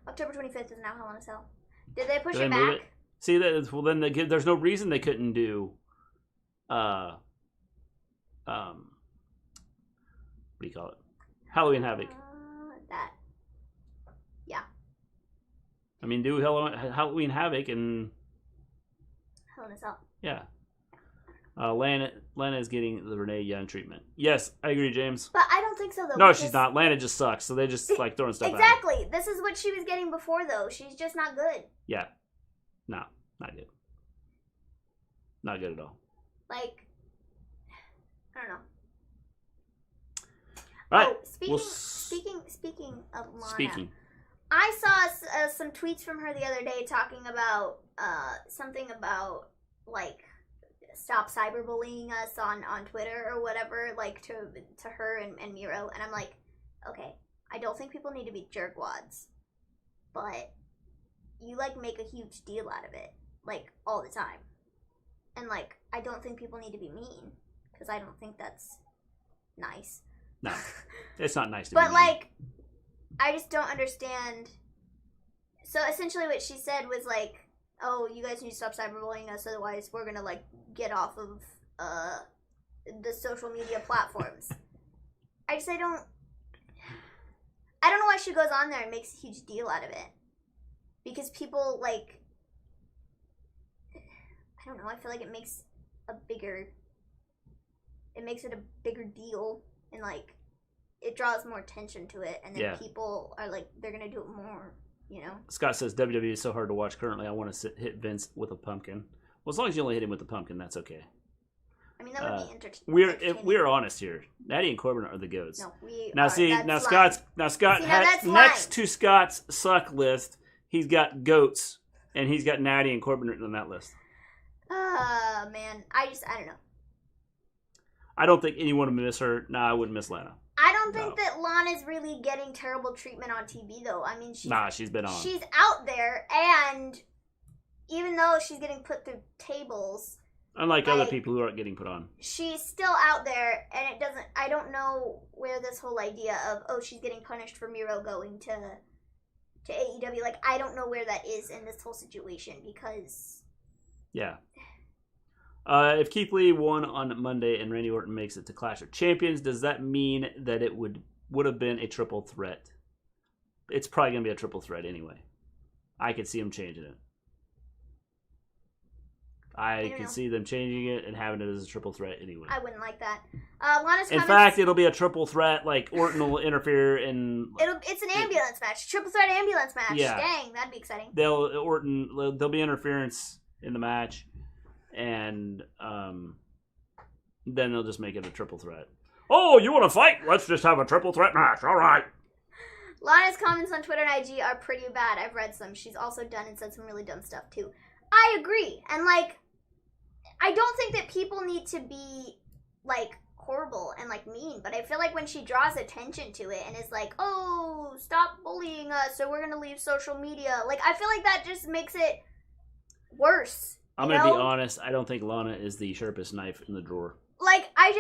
October 25th is now Hell in a Cell. Did they push it back? Move it? See, then there's no reason they couldn't do, what do you call it? Halloween Havoc. That. Yeah. I mean, do Halloween Havoc and gonna sell. Yeah. Lana is getting the Renee Young treatment. Yes, I agree, James. But I don't think so, though. No, she's not. Lana just sucks, so they just like throwing stuff exactly. at her. This is what she was getting before, though. She's just not good. Yeah. No, not good. Not good at all. Like, I don't know. All right. Oh, speaking of Lana. Speaking. I saw some tweets from her the other day talking about something about, like, stop cyberbullying us on Twitter or whatever, like, to her and Miro. And I'm like, okay, I don't think people need to be jerkwads. But you, like, make a huge deal out of it, like, all the time. And, like, I don't think people need to be mean. Because I don't think that's nice. No, it's not nice to be But, mean. like, I just don't understand. So essentially what she said was like, oh, you guys need to stop cyberbullying us, otherwise we're gonna, like, get off of the social media platforms. I don't know why she goes on there and makes a huge deal out of it. Because people, like, I don't know, I feel like it makes it a bigger deal, and, like, it draws more attention to it, and then people are like, they're gonna do it more, you know? Scott says WWE is so hard to watch currently. I want to hit Vince with a pumpkin. Well, as long as you only hit him with the pumpkin, that's okay. I mean, that would be entertaining. We're honest here. Natty and Corbin are the goats. No, we now are. See, that's now lying. Scott has next to Scott's suck list. He's got goats, and he's got Natty and Corbin written on that list. Man, I don't know. I don't think anyone would miss her. Nah, I wouldn't miss Lana. I don't think that Lana's really getting terrible treatment on TV, though. I mean, she's been on. She's out there, and even though she's getting put through tables, unlike other people who aren't getting put on, she's still out there, and I don't know where this whole idea of, oh, she's getting punished for Miro going to AEW, like, I don't know where that is in this whole situation, because... Yeah. If Keith Lee won on Monday and Randy Orton makes it to Clash of Champions, does that mean that it would have been a triple threat? It's probably going to be a triple threat anyway. I could see them changing it. I could see them changing it and having it as a triple threat anyway. I wouldn't like that. In fact, it'll be a triple threat. Like, Orton will interfere and... It's an ambulance match. Triple threat ambulance match. Yeah. Dang, that'd be exciting. There'll be interference in the match. And then they'll just make it a triple threat. Oh, you want to fight? Let's just have a triple threat match. All right. Lana's comments on Twitter and IG are pretty bad. I've read some. She's also done and said some really dumb stuff, too. I agree. And, like, I don't think that people need to be, like, horrible and, like, mean. But I feel like when she draws attention to it and is like, oh, stop bullying us or we're going to leave social media. Like, I feel like that just makes it worse. I'm going to be honest. I don't think Lana is the sharpest knife in the drawer. Like, I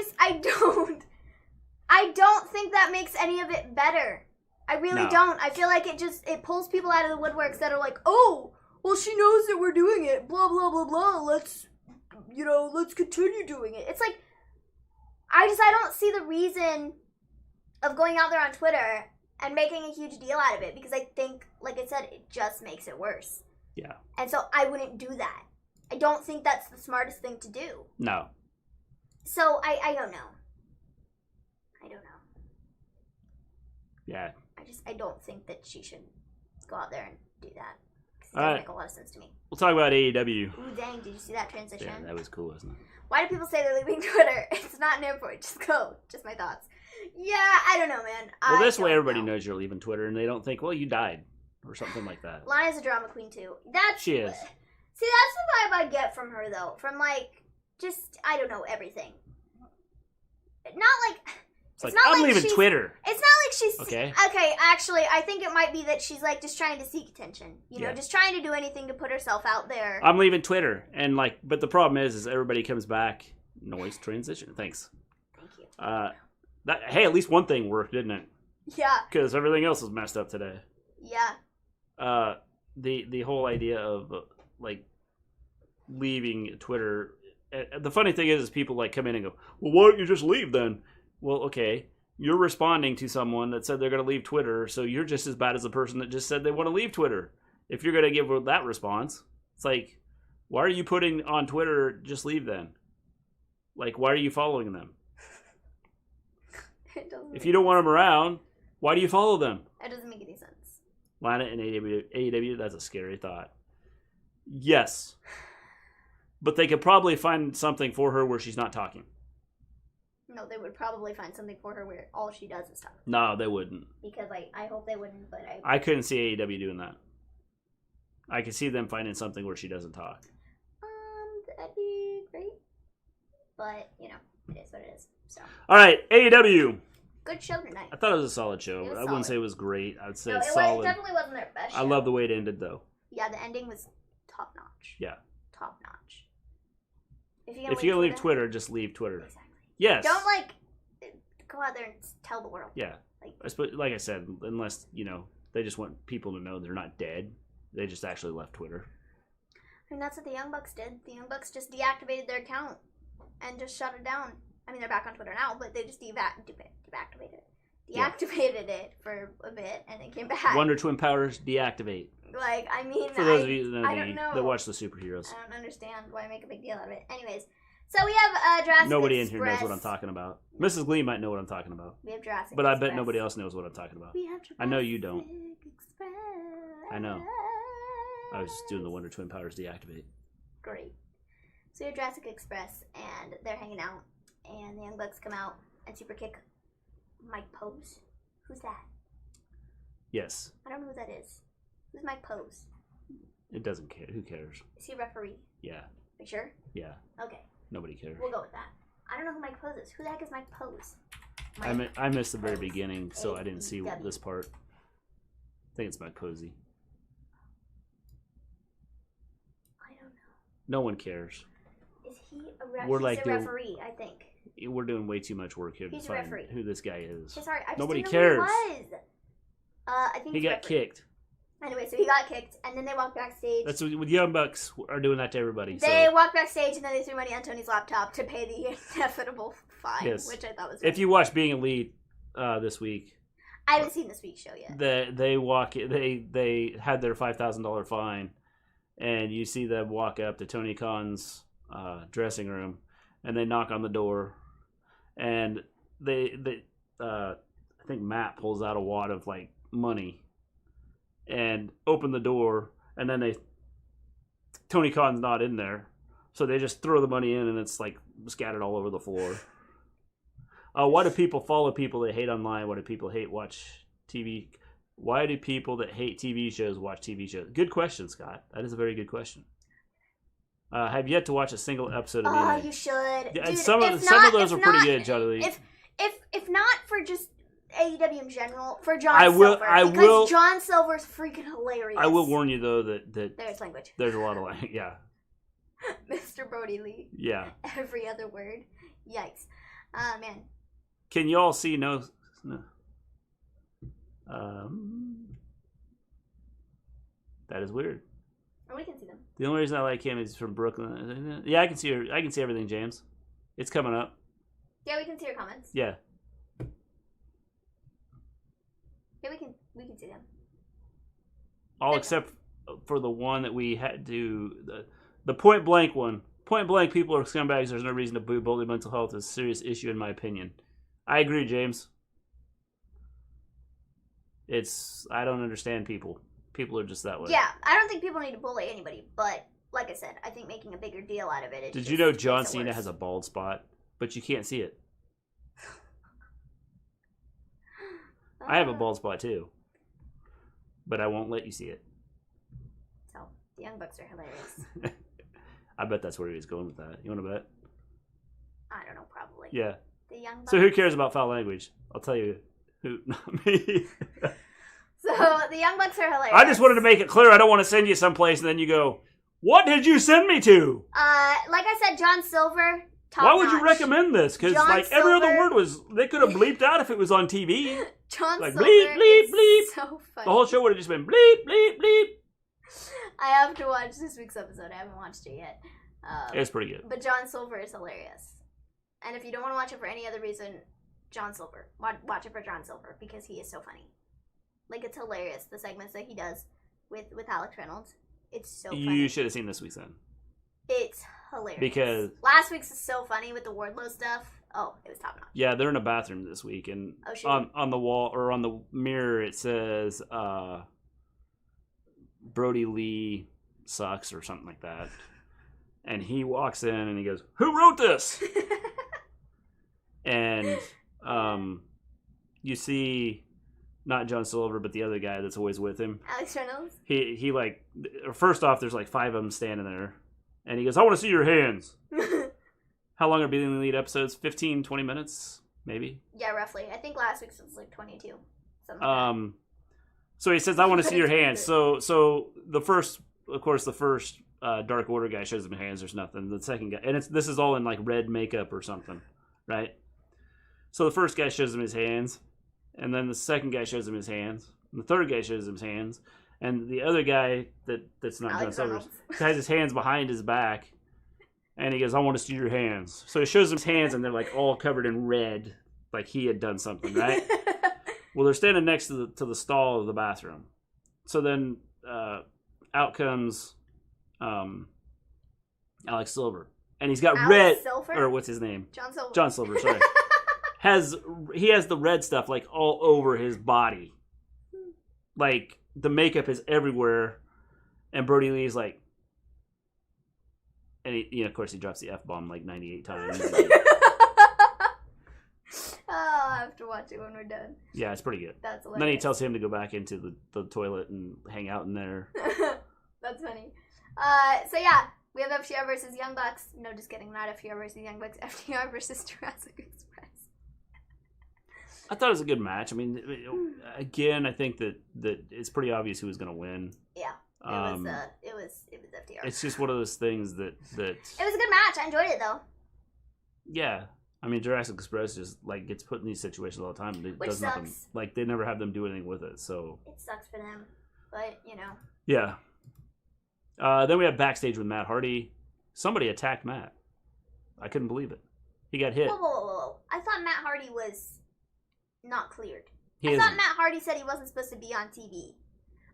don't think that makes any of it better. I really don't. I feel like it pulls people out of the woodworks that are like, oh, well, she knows that we're doing it. Blah, blah, blah, blah. Let's continue doing it. It's like, I don't see the reason of going out there on Twitter and making a huge deal out of it. Because I think, like I said, it just makes it worse. Yeah. And so I wouldn't do that. I don't think that's the smartest thing to do. No. So, I don't know. Yeah. I don't think that she should go out there and do that. It All doesn't right. make a lot of sense to me. We'll talk about AEW. Ooh, dang, did you see that transition? Yeah, that was cool, wasn't it? Why do people say they're leaving Twitter? It's not an airport. Just go. Just my thoughts. Yeah, I don't know, man. Well, this way everybody knows you're leaving Twitter, and they don't think, well, you died, or something like that. Lana's a drama queen, too. She is. See, that's the vibe I get from her, though. From, like, just, I don't know, everything. Not like... It's like, I'm leaving Twitter. It's not like she's... Okay. Okay, actually, I think it might be that she's, like, just trying to seek attention. You know, just trying to do anything to put herself out there. I'm leaving Twitter. And, like, but the problem is everybody comes back. Noise transition. Thanks. Thank you. Hey, at least one thing worked, didn't it? Yeah. Because everything else is messed up today. Yeah. The whole idea of, like, leaving Twitter... The funny thing is people, like, come in and go, well, why don't you just leave then? Well, okay, you're responding to someone that said they're going to leave Twitter, so you're just as bad as the person that just said they want to leave Twitter. If you're going to give that response, it's like, Why are you putting on Twitter, just leave then? Like, why are you following them? If you don't want them around, why do you follow them? It doesn't make any sense. Lana and AEW, that's a scary thought. Yes. But they could probably find something for her where she's not talking. No, they would probably find something for her where all she does is talk. No, they wouldn't. Because I hope they wouldn't, but I couldn't see AEW doing that. I could see them finding something where she doesn't talk. That'd be great. But, you know, it is what it is. So. All right, AEW. Good show tonight. I thought it was a solid show. I wouldn't say it was great. I would say it's solid. It definitely wasn't their best show. I love the way it ended, though. Yeah, the ending was top notch. Yeah. Top notch. If you're going to leave Twitter, just leave Twitter. Exactly. Yes. Don't, go out there and tell the world. Yeah. Like I said, unless, they just want people to know they're not dead. They just actually left Twitter. I mean, that's what the Young Bucks did. The Young Bucks just deactivated their account and just shut it down. I mean, they're back on Twitter now, but they just deactivated it for a bit, and it came back. Wonder Twin Powers, deactivate. For those of you that watch the superheroes. I don't understand why I make a big deal out of it. Anyways, so we have Jurassic Nobody Express. in here knows what I'm talking about. Mrs. Gleen might know what I'm talking about. We have Jurassic But Express. I bet nobody else knows what I'm talking about. We have Jurassic I know you don't. Express. I know. I was doing the Wonder Twin Powers deactivate. Great. So we have Jurassic Express, and they're hanging out, and the Young Bucks come out and super kick Mike Pose. Who's that? Yes. I don't know who that is. Who's Mike Pose? It doesn't care. Who cares? Is he a referee? Yeah. Are you sure? Yeah. Okay. Nobody cares. We'll go with that. I don't know who Mike Pose is. Who the heck is Mike Pose? I missed the very beginning, so I didn't see this part. I think it's Mike Posey. I don't know. No one cares. Is he a referee? He's a referee, I think. We're doing way too much work here He's to find who this guy is. Sorry, I just Nobody didn't cares. know who he was. I think he got kicked. Anyway, so he got kicked, and then they walked backstage. That's what Young Bucks are doing that to everybody. They walked backstage, and then they threw money on Tony's laptop to pay the inevitable fine, which I thought was funny. If you watch Being Elite this week, I haven't seen this week's show yet. They had their $5,000 fine, and you see them walk up to Tony Khan's dressing room, and they knock on the door, and I think Matt pulls out a wad of money and open the door, and then Tony Khan's not in there, so they just throw the money in, and it's scattered all over the floor. Why do people follow people they hate online? Why do people watch TV? Why do people that hate TV shows watch TV shows? Good question, Scott. That is a very good question. Have yet to watch a single episode of Oh, you should. Yeah, Dude, some of those are pretty good, Jessie. If not for just AEW in general, for John Silver. Because John Silver's freaking hilarious. I will warn you, though, that there's language. There's a lot of language, yeah. Mr. Brody Lee. Yeah. Every other word. Yikes. Man. Can you all see no. That is weird. We can see them. The only reason I like him is from Brooklyn. Yeah, I can see her. I can see everything, James. It's coming up. Yeah, we can see your comments. Yeah. Yeah, we can see them. All except for the one that we had to the point blank one. Point blank, people are scumbags. There's no reason to boo. Bully mental health is a serious issue, in my opinion. I agree, James. I don't understand people. People are just that way. Yeah, I don't think people need to bully anybody, but like I said, I think making a bigger deal out of it. Did you know John Cena has a bald spot, but you can't see it? I have a bald spot too, but I won't let you see it. So the Young Bucks are hilarious. I bet that's where he was going with that. You want to bet? I don't know, probably. Yeah. The Young Bucks. So who cares about foul language? I'll tell you who, not me. So the Young Bucks are hilarious. I just wanted to make it clear I don't want to send you someplace and then you go, what did you send me to? Like I said, John Silver. Why would you recommend this? Because every other word they could have bleeped out if it was on TV. John Silver bleep, bleep, bleep. So funny. The whole show would have just been bleep, bleep, bleep. I have to watch this week's episode. I haven't watched it yet. It's pretty good. But John Silver is hilarious. And if you don't want to watch it for any other reason, John Silver. Watch it for John Silver because he is so funny. It's hilarious, the segments that he does with Alex Reynolds. It's so funny. You should have seen this week's then. It's hilarious. Because last week's is so funny with the Wardlow stuff. Oh, it was top notch. Yeah, they're in a bathroom this week, and on the wall or on the mirror it says Brody Lee sucks or something like that. And he walks in and he goes, "Who wrote this?" And you see not John Silver, but the other guy that's always with him. Alex Reynolds. He like, first off, there's like 5 of them standing there. And he goes, "I want to see your hands." How long are Beating the Lead episodes? 15, 20 minutes, maybe? Yeah, roughly. I think last week's was like 22. Something like that. So he says, "I want to see your hands." So the first Dark Order guy shows him hands. There's nothing. The second guy, and this is all in like red makeup or something, right? So the first guy shows him his hands, and then the second guy shows him his hands, and the third guy shows him his hands, and the other guy that's not John Silver has his hands behind his back, and he goes, "I want to see your hands." So he shows him his hands, and they're like all covered in red, like he had done something, right? Well, they're standing next to the stall of the bathroom. So then out comes Alex Silver, and he's got red, or what's his name? John Silver, sorry. He has the red stuff like all over his body, like the makeup is everywhere, and Brody Lee's like, and he, of course he drops the F-bomb like 98 times. Oh, I'll have to watch it when we're done. Yeah, it's pretty good. That's hilarious. Then he tells him to go back into the toilet and hang out in there. That's funny. So yeah, we have FTR versus Young Bucks. No, just kidding. Not FTR versus Young Bucks. FTR versus Jurassic Express. I thought it was a good match. I mean, again, I think that it's pretty obvious who was going to win. Yeah, it was FTR. It's just one of those things that. It was a good match. I enjoyed it though. Yeah, I mean, Jurassic Express just like gets put in these situations all the time. Which does sucks. Nothing. Like they never have them do anything with it. So it sucks for them, but Yeah. Then we have Backstage with Matt Hardy. Somebody attacked Matt. I couldn't believe it. He got hit. Whoa. I thought Matt Hardy was not cleared. I thought Matt Hardy said he wasn't supposed to be on TV.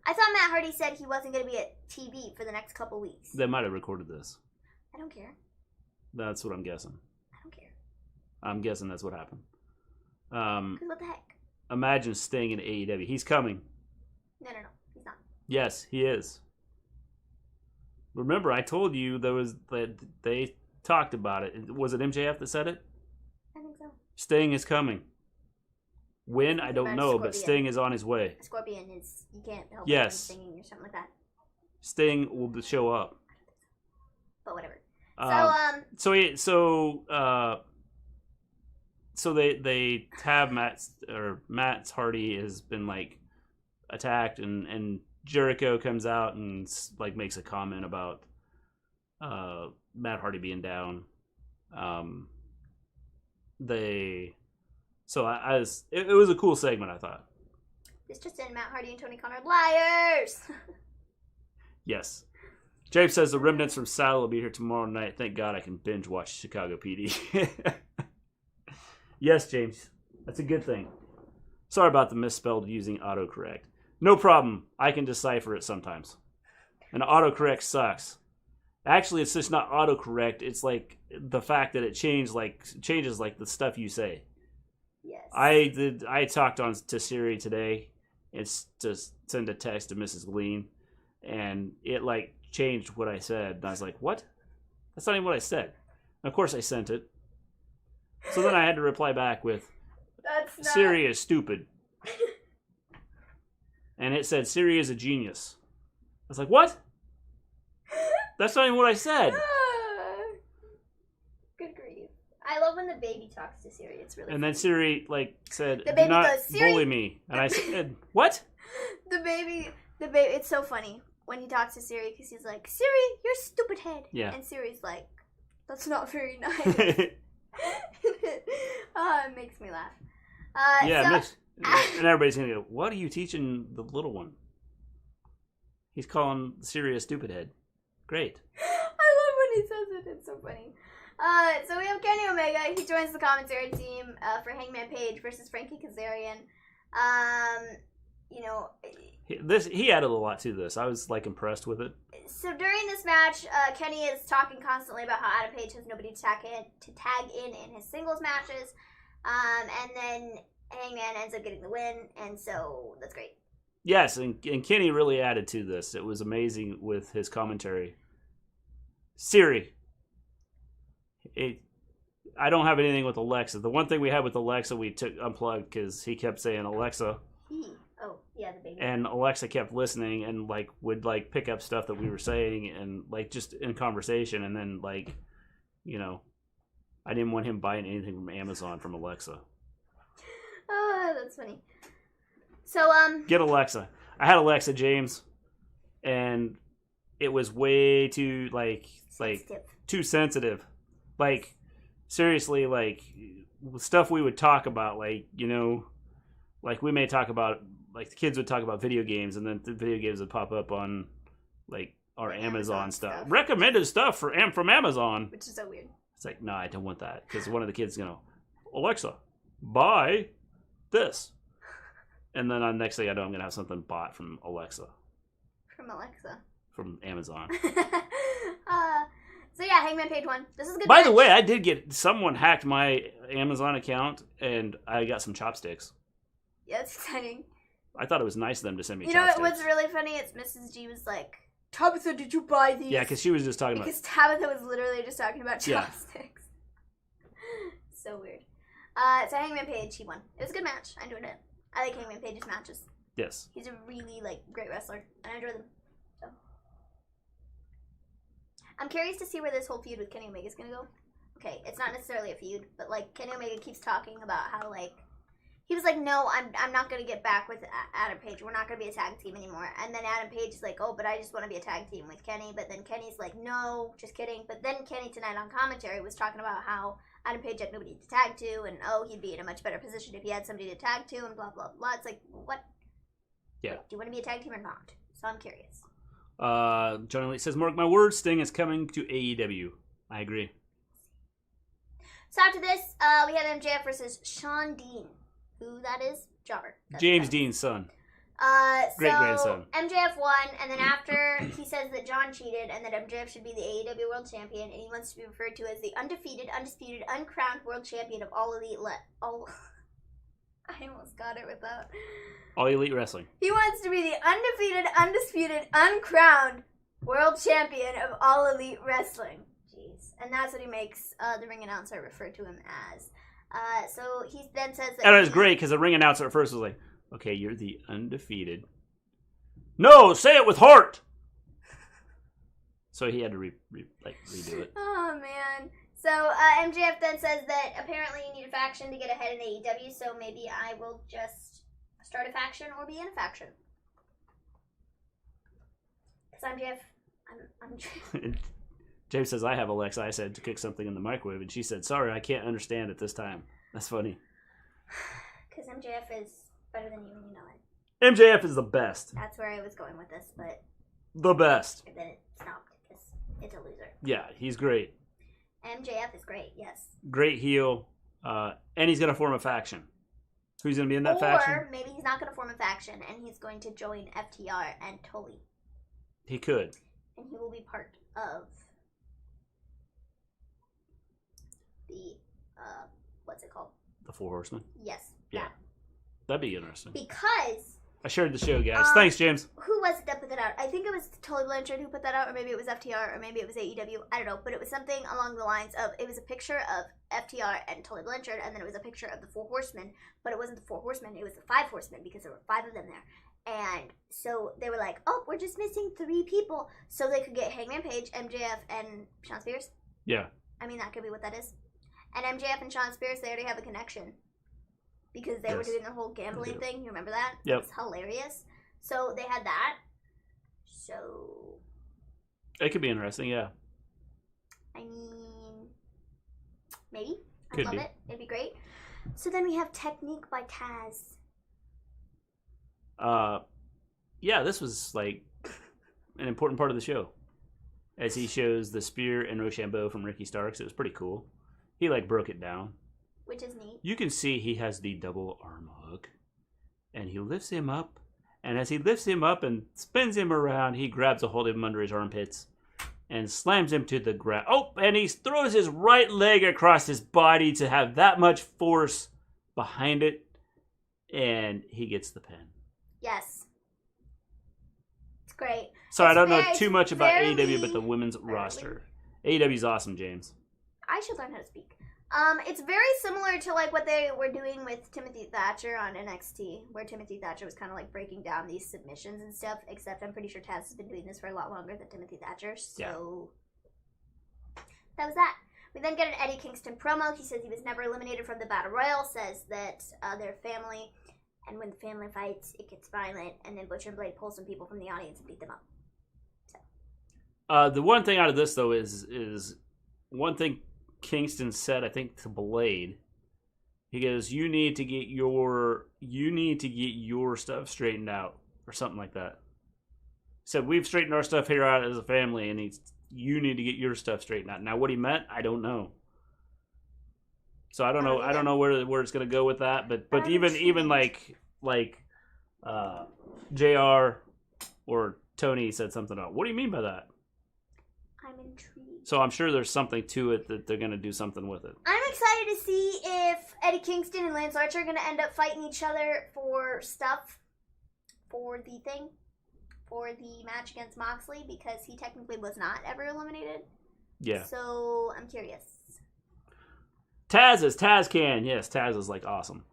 I thought Matt Hardy said he wasn't going to be at TV for the next couple weeks. They might have recorded this. I don't care. That's what I'm guessing. I don't care. I'm guessing that's what happened. 'Cause what the heck? Imagine Sting in AEW. He's coming. No. He's not. Yes, he is. Remember, I told you that they talked about it. Was it MJF that said it? I think so. Sting is coming. When? I don't know, but Sting is on his way. Scorpion is, you can't help him from singing or something like that. Sting will show up. But whatever. So they have Matt Hardy has been like attacked, and Jericho comes out and like makes a comment about Matt Hardy being down. It was a cool segment, I thought. This just in, Matt Hardy and Tony Khan are liars. Yes. James says the remnants from Saddle will be here tomorrow night. Thank God I can binge watch Chicago PD. Yes, James. That's a good thing. Sorry about the misspelled using autocorrect. No problem. I can decipher it sometimes. And autocorrect sucks. Actually, it's just not autocorrect. It's like the fact that it changes like the stuff you say. Yes. I talked to Siri today. It's to send a text to Mrs. Gleen, and it like changed what I said. And I was like, "What? That's not even what I said." And of course, I sent it. So then I had to reply back with, "Siri is stupid," and it said, "Siri is a genius." I was like, "What? That's not even what I said." Good grief. I love when the baby talks to Siri. It's really And funny. then Siri like said, the baby "Do not goes, Siri. bully me." And I said, "What?" The baby, it's so funny when he talks to Siri because he's like, "Siri, you're stupid head." Yeah. And Siri's like, "That's not very nice." It makes me laugh. And everybody's going to go, "What are you teaching the little one?" He's calling Siri a stupid head. Great. I love when he says it. It's so funny. So we have Kenny Omega. He joins the commentary team for Hangman Page versus Frankie Kazarian. He added a lot to this. I was like impressed with it. So during this match, Kenny is talking constantly about how Adam Page has nobody to tag in his singles matches. And then Hangman ends up getting the win, and so that's great. Yes, and Kenny really added to this. It was amazing with his commentary. Siri. I don't have anything with Alexa. The one thing we had with Alexa, we took unplugged because he kept saying Alexa. Oh, yeah, the baby. And Alexa kept listening and would pick up stuff that we were saying and just in conversation. And then I didn't want him buying anything from Amazon from Alexa. Oh, that's funny. So get Alexa. I had Alexa, James, and it was way too too sensitive. Seriously, stuff we would talk about, we may talk about, the kids would talk about video games, and then the video games would pop up on, our Amazon stuff. Recommended stuff from Amazon. Which is so weird. It's no, I don't want that, because one of the kids is going to, Alexa, buy this. And then on next thing I know, I'm going to have something bought from Alexa. From Alexa. From Amazon. So yeah, Hangman Page won. This is a good By match. the way, I did get... Someone hacked my Amazon account, and I got some chopsticks. Yeah, it's exciting. I thought it was nice of them to send me chopsticks. You know what's really funny? It's Mrs. G was like, Tabitha, did you buy these? Yeah, because she was just talking because Tabitha was literally just talking about chopsticks. Yeah. So weird. So Hangman Page, he won. It was a good match. I enjoyed it. I like Hangman Page's matches. Yes. He's a really, great wrestler, and I enjoy them. So. I'm curious to see where this whole feud with Kenny Omega is going to go. Okay, it's not necessarily a feud, but, Kenny Omega keeps talking about how, he was like, no, I'm not going to get back with Adam Page. We're not going to be a tag team anymore. And then Adam Page is like, oh, but I just want to be a tag team with Kenny. But then Kenny's like, no, just kidding. But then Kenny tonight on commentary was talking about how Adam Page had nobody to tag to, and he'd be in a much better position if he had somebody to tag to, and blah, blah, blah. It's like, what? Yeah. Do you want to be a tag team or not? So I'm curious. Johnny Lee says, mark my words, Sting is coming to AEW. I agree. So after this, we have MJF versus Sean Dean. Who that is? Jobber. James Dean's son. Great-grandson. MJF won, and then after, he says that John cheated, and that MJF should be the AEW World Champion, and he wants to be referred to as the undefeated, undisputed, uncrowned World Champion of all elite... I almost got it without... All Elite Wrestling. He wants to be the undefeated, undisputed, uncrowned World Champion of all Elite Wrestling. Jeez. And that's what he makes the ring announcer refer to him as. So he then says that... And it was great, because the ring announcer at first was like, okay, you're the undefeated. No, say it with heart! So he had to redo it. Oh, man. So MJF then says that apparently you need a faction to get ahead in AEW, so maybe I will just start a faction or be in a faction. Because I'm Jeff. I'm James says, I have Alexa. I said to cook something in the microwave, and she said, sorry, I can't understand at this time. That's funny. Because MJF is better than you and you know it. MJF is the best. That's where I was going with this, but... The best. And then it stopped, because it's a loser. Yeah, he's great. MJF is great, yes. Great heel. And he's going to form a faction. Who's going to be in that faction? Or maybe he's not going to form a faction, and he's going to join FTR and Tully. He could. And he will be part of the, what's it called? The Four Horsemen? Yes. Yeah. That'd be interesting. Because... I shared the show, guys. Thanks, James. Who was it that put that out? I think it was Tully Blanchard who put that out, or maybe it was FTR, or maybe it was AEW. I don't know, but it was something along the lines of, it was a picture of FTR and Tully Blanchard, and then it was a picture of the Four Horsemen, but it wasn't the Four Horsemen, it was the Five Horsemen, because there were 5 of them there. And so they were like, oh, we're just missing 3 people, so they could get Hangman Page, MJF, and Shawn Spears. Yeah. I mean, that could be what that is. And MJF and Shawn Spears, they already have a connection. Because they were doing the whole gambling thing. You remember that? Yep. It's hilarious. So they had that. So... It could be interesting, yeah. I mean... Maybe. Could I'd love be. it. It'd be great. So then we have Technique by Taz. Yeah, this was, like, an important part of the show. As he shows the spear and Rochambeau from Ricky Starks. It was pretty cool. He, like, broke it down. Which is neat. You can see he has the double arm hook. And he lifts him up. And as he lifts him up and spins him around, he grabs a hold of him under his armpits and slams him to the ground. Oh, and he throws his right leg across his body to have that much force behind it. And he gets the pin. Yes. It's great. Sorry, I don't know too much about AEW, but the women's roster. AEW's awesome, James. I should learn how to speak. It's very similar to like what they were doing with Timothy Thatcher on NXT, where Timothy Thatcher was kind of like breaking down these submissions and stuff, except I'm pretty sure Taz has been doing this for a lot longer than Timothy Thatcher, so that was that. We then get an Eddie Kingston promo. He says he was never eliminated from the Battle Royal, says that they're family, and when the family fights, it gets violent, and then Butcher and Blade pull some people from the audience and beat them up. So. The one thing out of this, though, is one thing Kingston said, I think, to Blade. He goes, "You need to get your stuff straightened out," or something like that. He said, "We've straightened our stuff here out as a family, and you need to get your stuff straightened out." Now, what he meant, I don't know. So I don't know. I don't know where it's gonna go with that. But even like JR or Tony said something about. What do you mean by that? I'm intrigued. So I'm sure there's something to it that they're going to do something with it. I'm excited to see if Eddie Kingston and Lance Archer are going to end up fighting each other for stuff, for the match against Moxley, because he technically was not ever eliminated. Yeah. So I'm curious. Taz can. Yes, Taz is like awesome.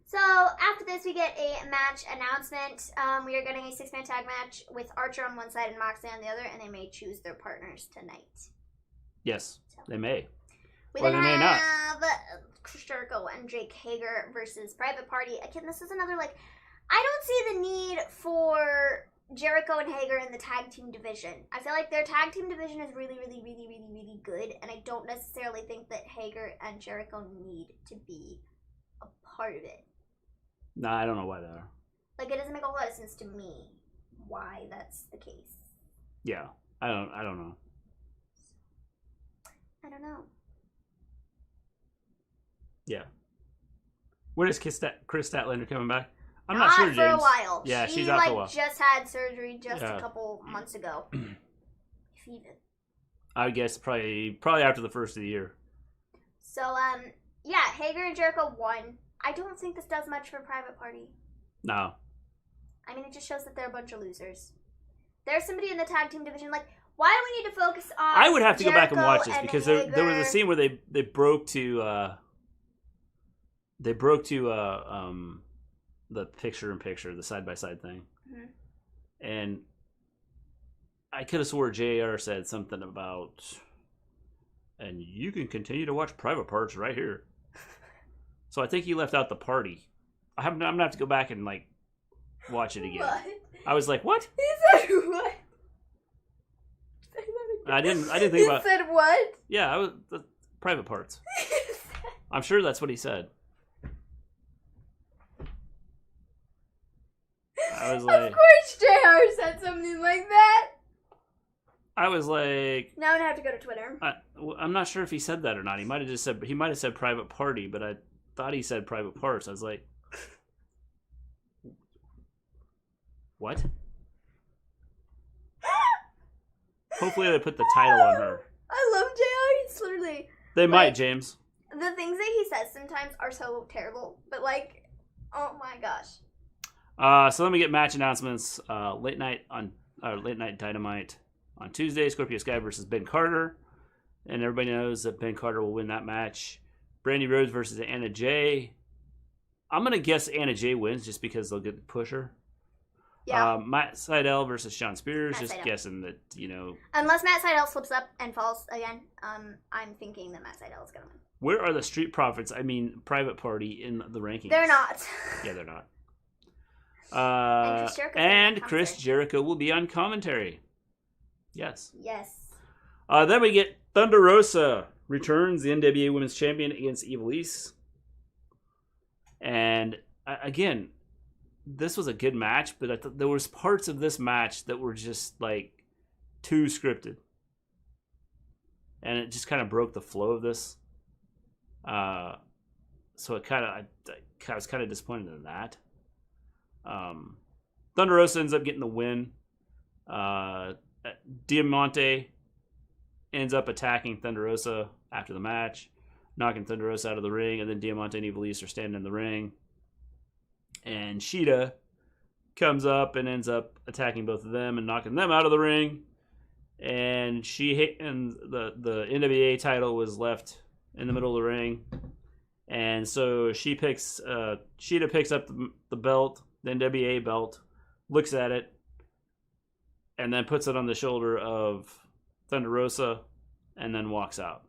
So after this, we get a match announcement. We are getting a 6-man tag match with Archer on one side and Moxley on the other, and they may choose their partners tonight. Yes, they may. We Or then they may not. have Chris Jericho and Jake Hager versus Private Party. Again, this is another, like, I don't see the need for Jericho and Hager in the tag team division. I feel like their tag team division is really, really, really, really, really good, and I don't necessarily think that Hager and Jericho need to be a part of it. No, I don't know why they are. Like, it doesn't make a whole lot of sense to me why that's the case. Yeah, I don't know. I don't know. Yeah. When is Chris Statlander coming back? I'm not sure, James. Not for a while. Yeah, she's out for a while. She just had surgery a couple months ago. If even. I would guess probably after the first of the year. So, yeah, Hager and Jericho won. I don't think this does much for Private Party. No. I mean, it just shows that they're a bunch of losers. There's somebody in the tag team division, like, why do we need to focus on I would have to Jericho go back and watch this, because there was a Hager? scene where they broke to the picture-in-picture, the side-by-side thing. Mm-hmm. And I could have swore JR said something about, and you can continue to watch Private Parts right here. So I think he left out the party. I'm gonna have to go back and like watch it again. What? I was like, what? He said what? I didn't think about. He said what? Yeah, I was the Private Parts. I'm sure that's what he said. I was like, of course JR said something like that. I was like, now I'm gonna have to go to Twitter. I'm not sure if he said that or not. He might have said Private Party, but I thought he said Private Parts. I was like, what? Hopefully they put the title on her. I love JR. He's literally. They might, James. The things that he says sometimes are so terrible, but like, oh my gosh. So let me get match announcements. Late night Dynamite on Tuesday. Scorpio Sky versus Ben Carter, and everybody knows that Ben Carter will win that match. Brandy Rhodes versus Anna Jay. I'm gonna guess Anna Jay wins just because they'll get the pusher. Yeah. Matt Sydal versus Sean Spears. Matt just Sydal. guessing that, you know. Unless Matt Sydal slips up and falls again, I'm thinking that Matt Sydal is gonna win. Where are the Street Profits? I mean, Private Party in the rankings. They're not. Yeah, they're not. And Chris Jericho will be on commentary. Yes. Yes. Then we get Thunder Rosa returns, the NWA Women's Champion, against Ivelisse. And again, this was a good match, but I thought there was parts of this match that were just like too scripted, and it just kind of broke the flow of this. So I was kind of disappointed in that. Thunder Rosa ends up getting the win. Diamante ends up attacking Thunder Rosa after the match, knocking Thunder Rosa out of the ring, and then Diamante and Ivelisse are standing in the ring. And Shida comes up and ends up attacking both of them and knocking them out of the ring. And the NWA title was left in the middle of the ring. And so Shida picks up the belt, the NWA belt, looks at it, and then puts it on the shoulder of Thunder Rosa, and then walks out.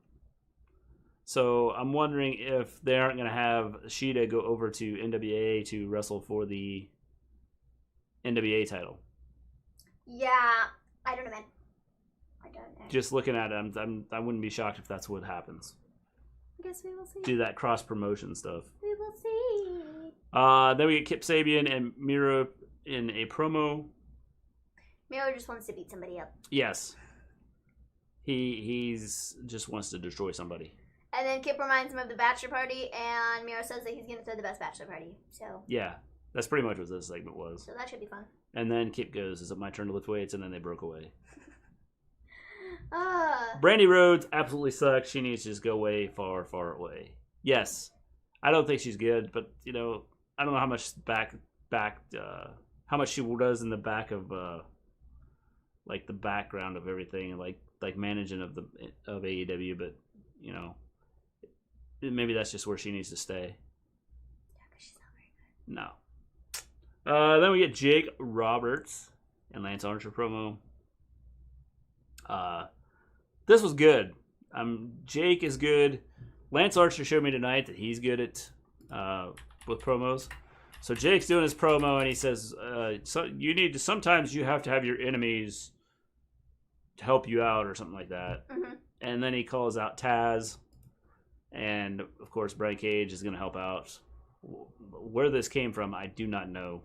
So I'm wondering if they aren't going to have Shida go over to NWA to wrestle for the NWA title. Yeah, I don't know, man. I don't know. Just looking at it, I wouldn't be shocked if that's what happens. I guess we will see. Do that cross promotion stuff. We will see. Then we get Kip Sabian and Miro in a promo. Miro just wants to beat somebody up. Yes. He's just wants to destroy somebody. And then Kip reminds him of the bachelor party, and Miro says that he's going to throw the best bachelor party. So yeah, that's pretty much what this segment was. So that should be fun. And then Kip goes, "Is it my turn to lift weights?" And then they broke away. Ah. Brandy Rhodes absolutely sucks. She needs to just go way far, far away. Yes, I don't think she's good, but I don't know how much how much she does in the back of like the background of everything, like managing of AEW, but maybe that's just where she needs to stay. Yeah, because she's not very good. No. Then we get Jake Roberts and Lance Archer promo. This was good. Jake is good. Lance Archer showed me tonight that he's good at with promos. So Jake's doing his promo and he says, sometimes you have to have your enemies to help you out or something like that. Mm-hmm. And then he calls out Taz, and of course Brian Cage is going to help out. Where this came from, I do not know.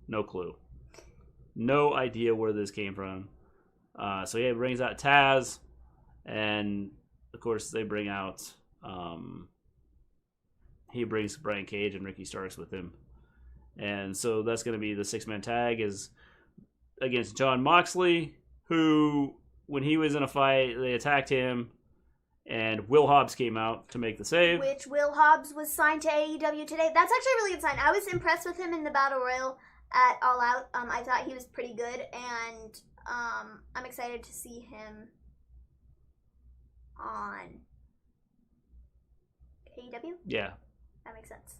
No clue. No idea where this came from. So he brings out Taz, and of course they bring out. He brings Brian Cage and Ricky Starks with him, and so that's going to be the 6-man tag is against Jon Moxley, who when he was in a fight they attacked him, and Will Hobbs came out to make the save. Which Will Hobbs was signed to AEW today. That's actually a really good sign. I was impressed with him in the Battle Royal at All Out. I thought he was pretty good, and I'm excited to see him on AEW. Yeah. That makes sense.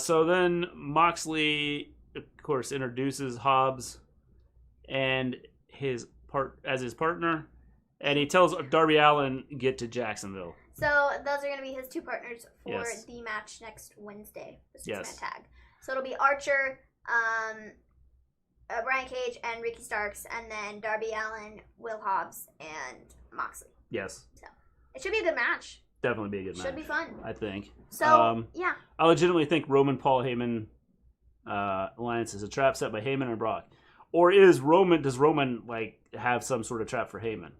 So then Moxley, of course, introduces Hobbs and his partner, and he tells Darby Allin get to Jacksonville. So those are going to be his two partners for Yes. the match next Wednesday, the 6-man Yes. tag. So it'll be Archer, Brian Cage, and Ricky Starks, and then Darby Allin, Will Hobbs, and Moxley. Yes. So it should be a good match. Definitely be a good match. Should be fun. I think. So, yeah. I legitimately think Roman Paul Heyman alliance is a trap set by Heyman and Brock. Or does Roman have some sort of trap for Heyman?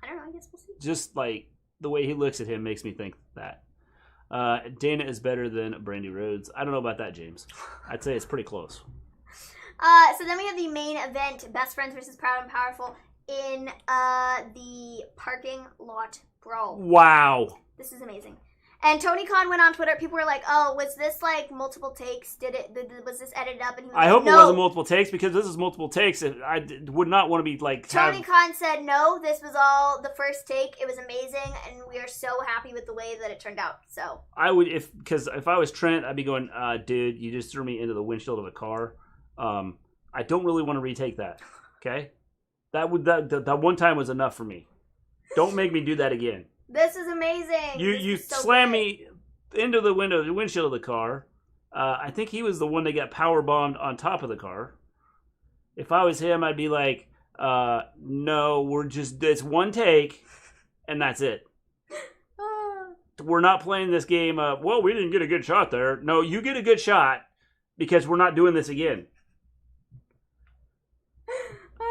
I don't know. I guess we'll see. Just the way he looks at him makes me think that. Dana is better than Brandy Rhodes. I don't know about that, James. I'd say it's pretty close. So then we have the main event, Best Friends versus Proud and Powerful, in the parking lot brawl. Wow. This is amazing. And Tony Khan went on Twitter. People were like, "Oh, was this multiple takes? Was this edited up?" And he was I like, hope no. it wasn't multiple takes, because this is multiple takes. I would not want to be Tony Khan said, "No, this was all the first take. It was amazing, and we are so happy with the way that it turned out." So I would, because if I was Trent, I'd be going, "Dude, you just threw me into the windshield of a car. I don't really want to retake that. Okay, that one time was enough for me. Don't make me do that again." This is amazing. You so slammed good. me into the windshield of the car. I think he was the one that got power bombed on top of the car. If I was him, I'd be like, "No, it's one take, and that's it. We're not playing this game. Well, we didn't get a good shot there. No, you get a good shot because we're not doing this again."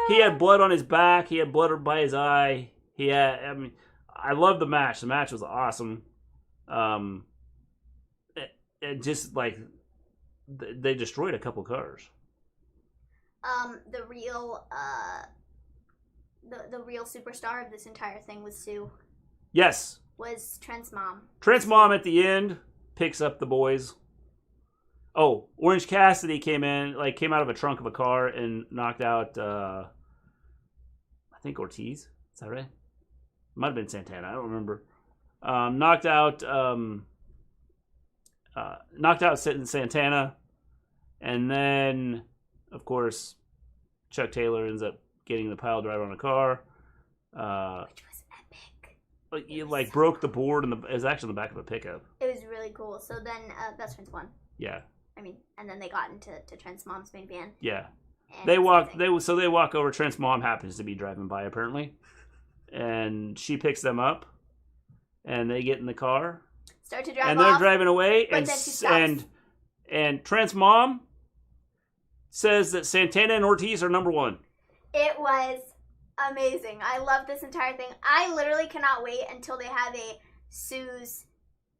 He had blood on his back. He had blood by his eye. I love the match. The match was awesome. It just they destroyed a couple cars. the real the real superstar of this entire thing was Sue. Yes. Was Trent's mom. Trent's mom at the end picks up the boys. Oh, Orange Cassidy came out of a trunk of a car and knocked out, I think Ortiz. Is that right? Might have been Santana. I don't remember. Knocked out Santana, and then, of course, Chuck Taylor ends up getting the pile driver on a car. Which was epic. You broke the board, and it was actually in the back of a pickup. It was really cool. So then Best Friends won. Yeah. I mean, and then they got into Trent's mom's main van. Yeah. They walk over. Trent's mom happens to be driving by, apparently, and she picks them up, and they get in the car. Start to drive and off. they're driving away, but then she stops. and Trent's mom says that Santana and Ortiz are number one. It was amazing. I love this entire thing. I literally cannot wait until they have a Sue's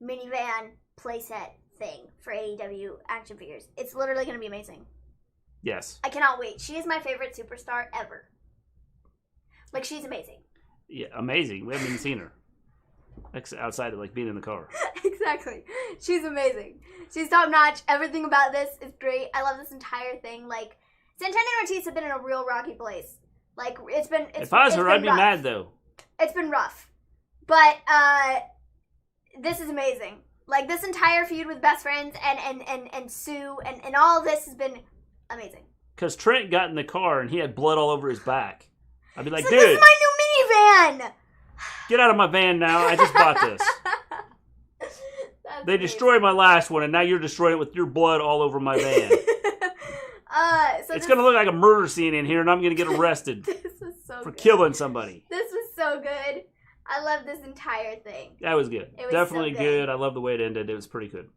minivan playset thing for AEW action figures. It's literally going to be amazing. Yes. I cannot wait. She is my favorite superstar ever. She's amazing. Yeah, amazing. We haven't even seen her. Outside of being in the car. Exactly. She's amazing. She's top notch. Everything about this is great. I love this entire thing. Santana and Ortiz have been in a real rocky place. If I was her, I'd be mad though. It's been rough. But this is amazing. This entire feud with Best Friends and Sue and all of this has been amazing. Because Trent got in the car and he had blood all over his back. I'd be like, dude, this is my new minivan! Get out of my van now. I just bought this. They destroyed my last one and now you're destroying it with your blood all over my van. It's going to look like a murder scene in here and I'm going to get arrested for killing somebody. This was so good. I love this entire thing. That was good. It was definitely so good. I love the way it ended. It was pretty good.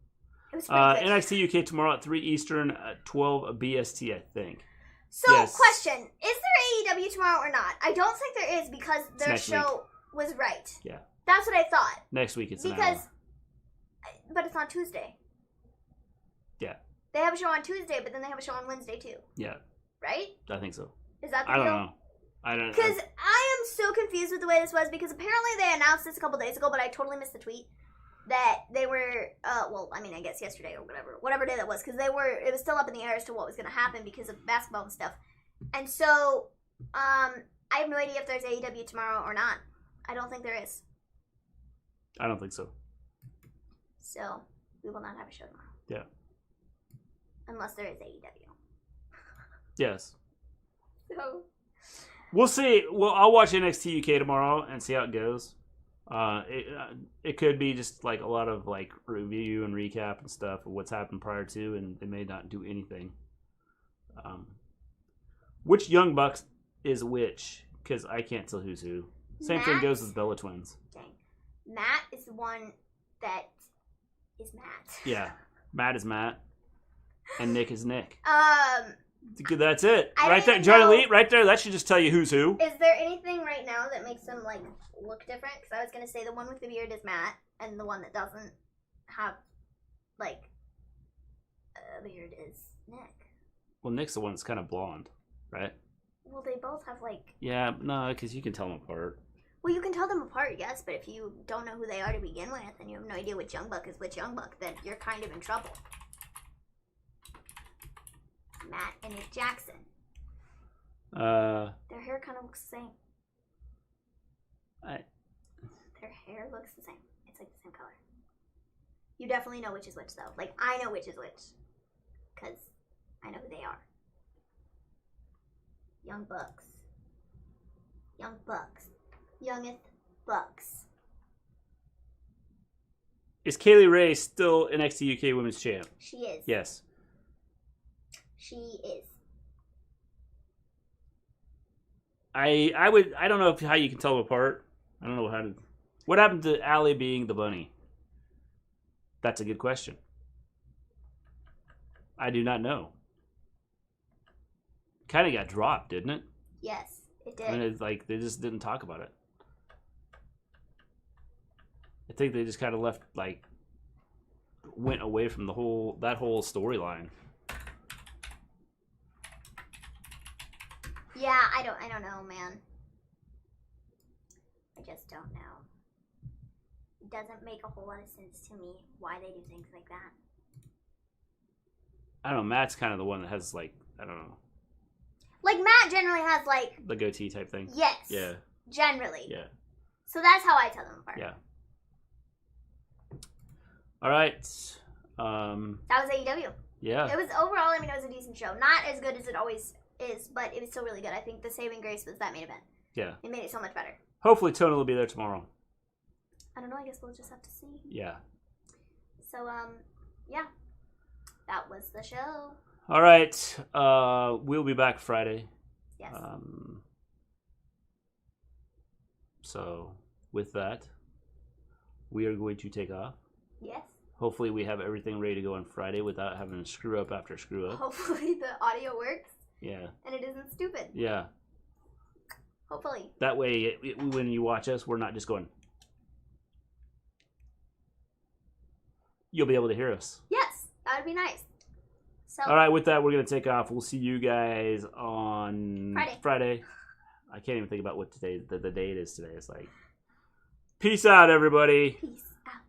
It was pretty good. NXT UK tomorrow at 3 Eastern, 12 BST, I think. So, yes. Question. Is there AEW tomorrow or not? I don't think there is because their show was right. Yeah. That's what I thought. Next week it's an hour. But it's on Tuesday. Yeah. They have a show on Tuesday, but then they have a show on Wednesday too. Yeah. Right? I think so. Is that the deal? I don't know. Because I am so confused with the way this was because apparently they announced this a couple days ago, but I totally missed the tweet that they were, I guess yesterday or whatever day that was, because it was still up in the air as to what was going to happen because of basketball and stuff. And so, I have no idea if there's AEW tomorrow or not. I don't think there is. I don't think so. So, we will not have a show tomorrow. Yeah. Unless there is AEW. Yes. So... We'll see. Well, I'll watch NXT UK tomorrow and see how it goes. It could be just a lot of review and recap and stuff of what's happened prior to, and they may not do anything. Which Young Bucks is which? Because I can't tell who's who. Same thing goes with Bella Twins. Dang. Matt is the one that is Matt. Yeah, Matt is Matt, and Nick is Nick. That's it. Right there, Johnny Lee, right there. That should just tell you who's who. Is there anything right now that makes them look different? Because I was gonna say the one with the beard is Matt, and the one that doesn't have a beard is Nick. Well, Nick's the one that's kind of blonde, right? Well, they both have Yeah, no, because you can tell them apart. Well, you can tell them apart, yes, but if you don't know who they are to begin with, and you have no idea which Young Buck is which Young Buck, then you're kind of in trouble. Matt and Nick Jackson. Their hair kind of looks the same. Their hair looks the same. It's the same color. You definitely know which is which, though. I know which is which. Because I know who they are. Young Bucks. Young Bucks. Youngest Bucks. Is Kaylee Ray still NXT UK Women's Champ? She is. Yes. She is. I don't know how you can tell them apart. I don't know how to. What happened to Allie being the bunny? That's a good question. I do not know. Kind of got dropped, didn't it? Yes, it did. I mean, it's they just didn't talk about it. I think they just kind of left, went away from that whole storyline. Yeah, I don't know, man. I just don't know. It doesn't make a whole lot of sense to me why they do things like that. I don't know. Matt's kind of the one that has, like, I don't know. Like, Matt generally has, like... the goatee type thing. Yes. Yeah. Generally. Yeah. So that's how I tell them apart. Yeah. All right. That was AEW. Yeah. It was overall, I mean, it was a decent show. Not as good as it always is, but it was still really good. I think the saving grace was that main event. Yeah. It made it so much better. Hopefully Tony will be there tomorrow. I don't know. I guess we'll just have to see. Yeah. So, yeah. That was the show. All right. We'll be back Friday. Yes. So, with that, we are going to take off. Yes. Hopefully we have everything ready to go on Friday without having a screw up after screw up. Hopefully the audio works. Yeah. And it isn't stupid. Yeah. Hopefully. That way, when you watch us, we're not just going... You'll be able to hear us. Yes. That would be nice. So. All right, with that, we're going to take off. We'll see you guys on Friday. I can't even think about what the day it is today. It's like, peace out, everybody. Peace out.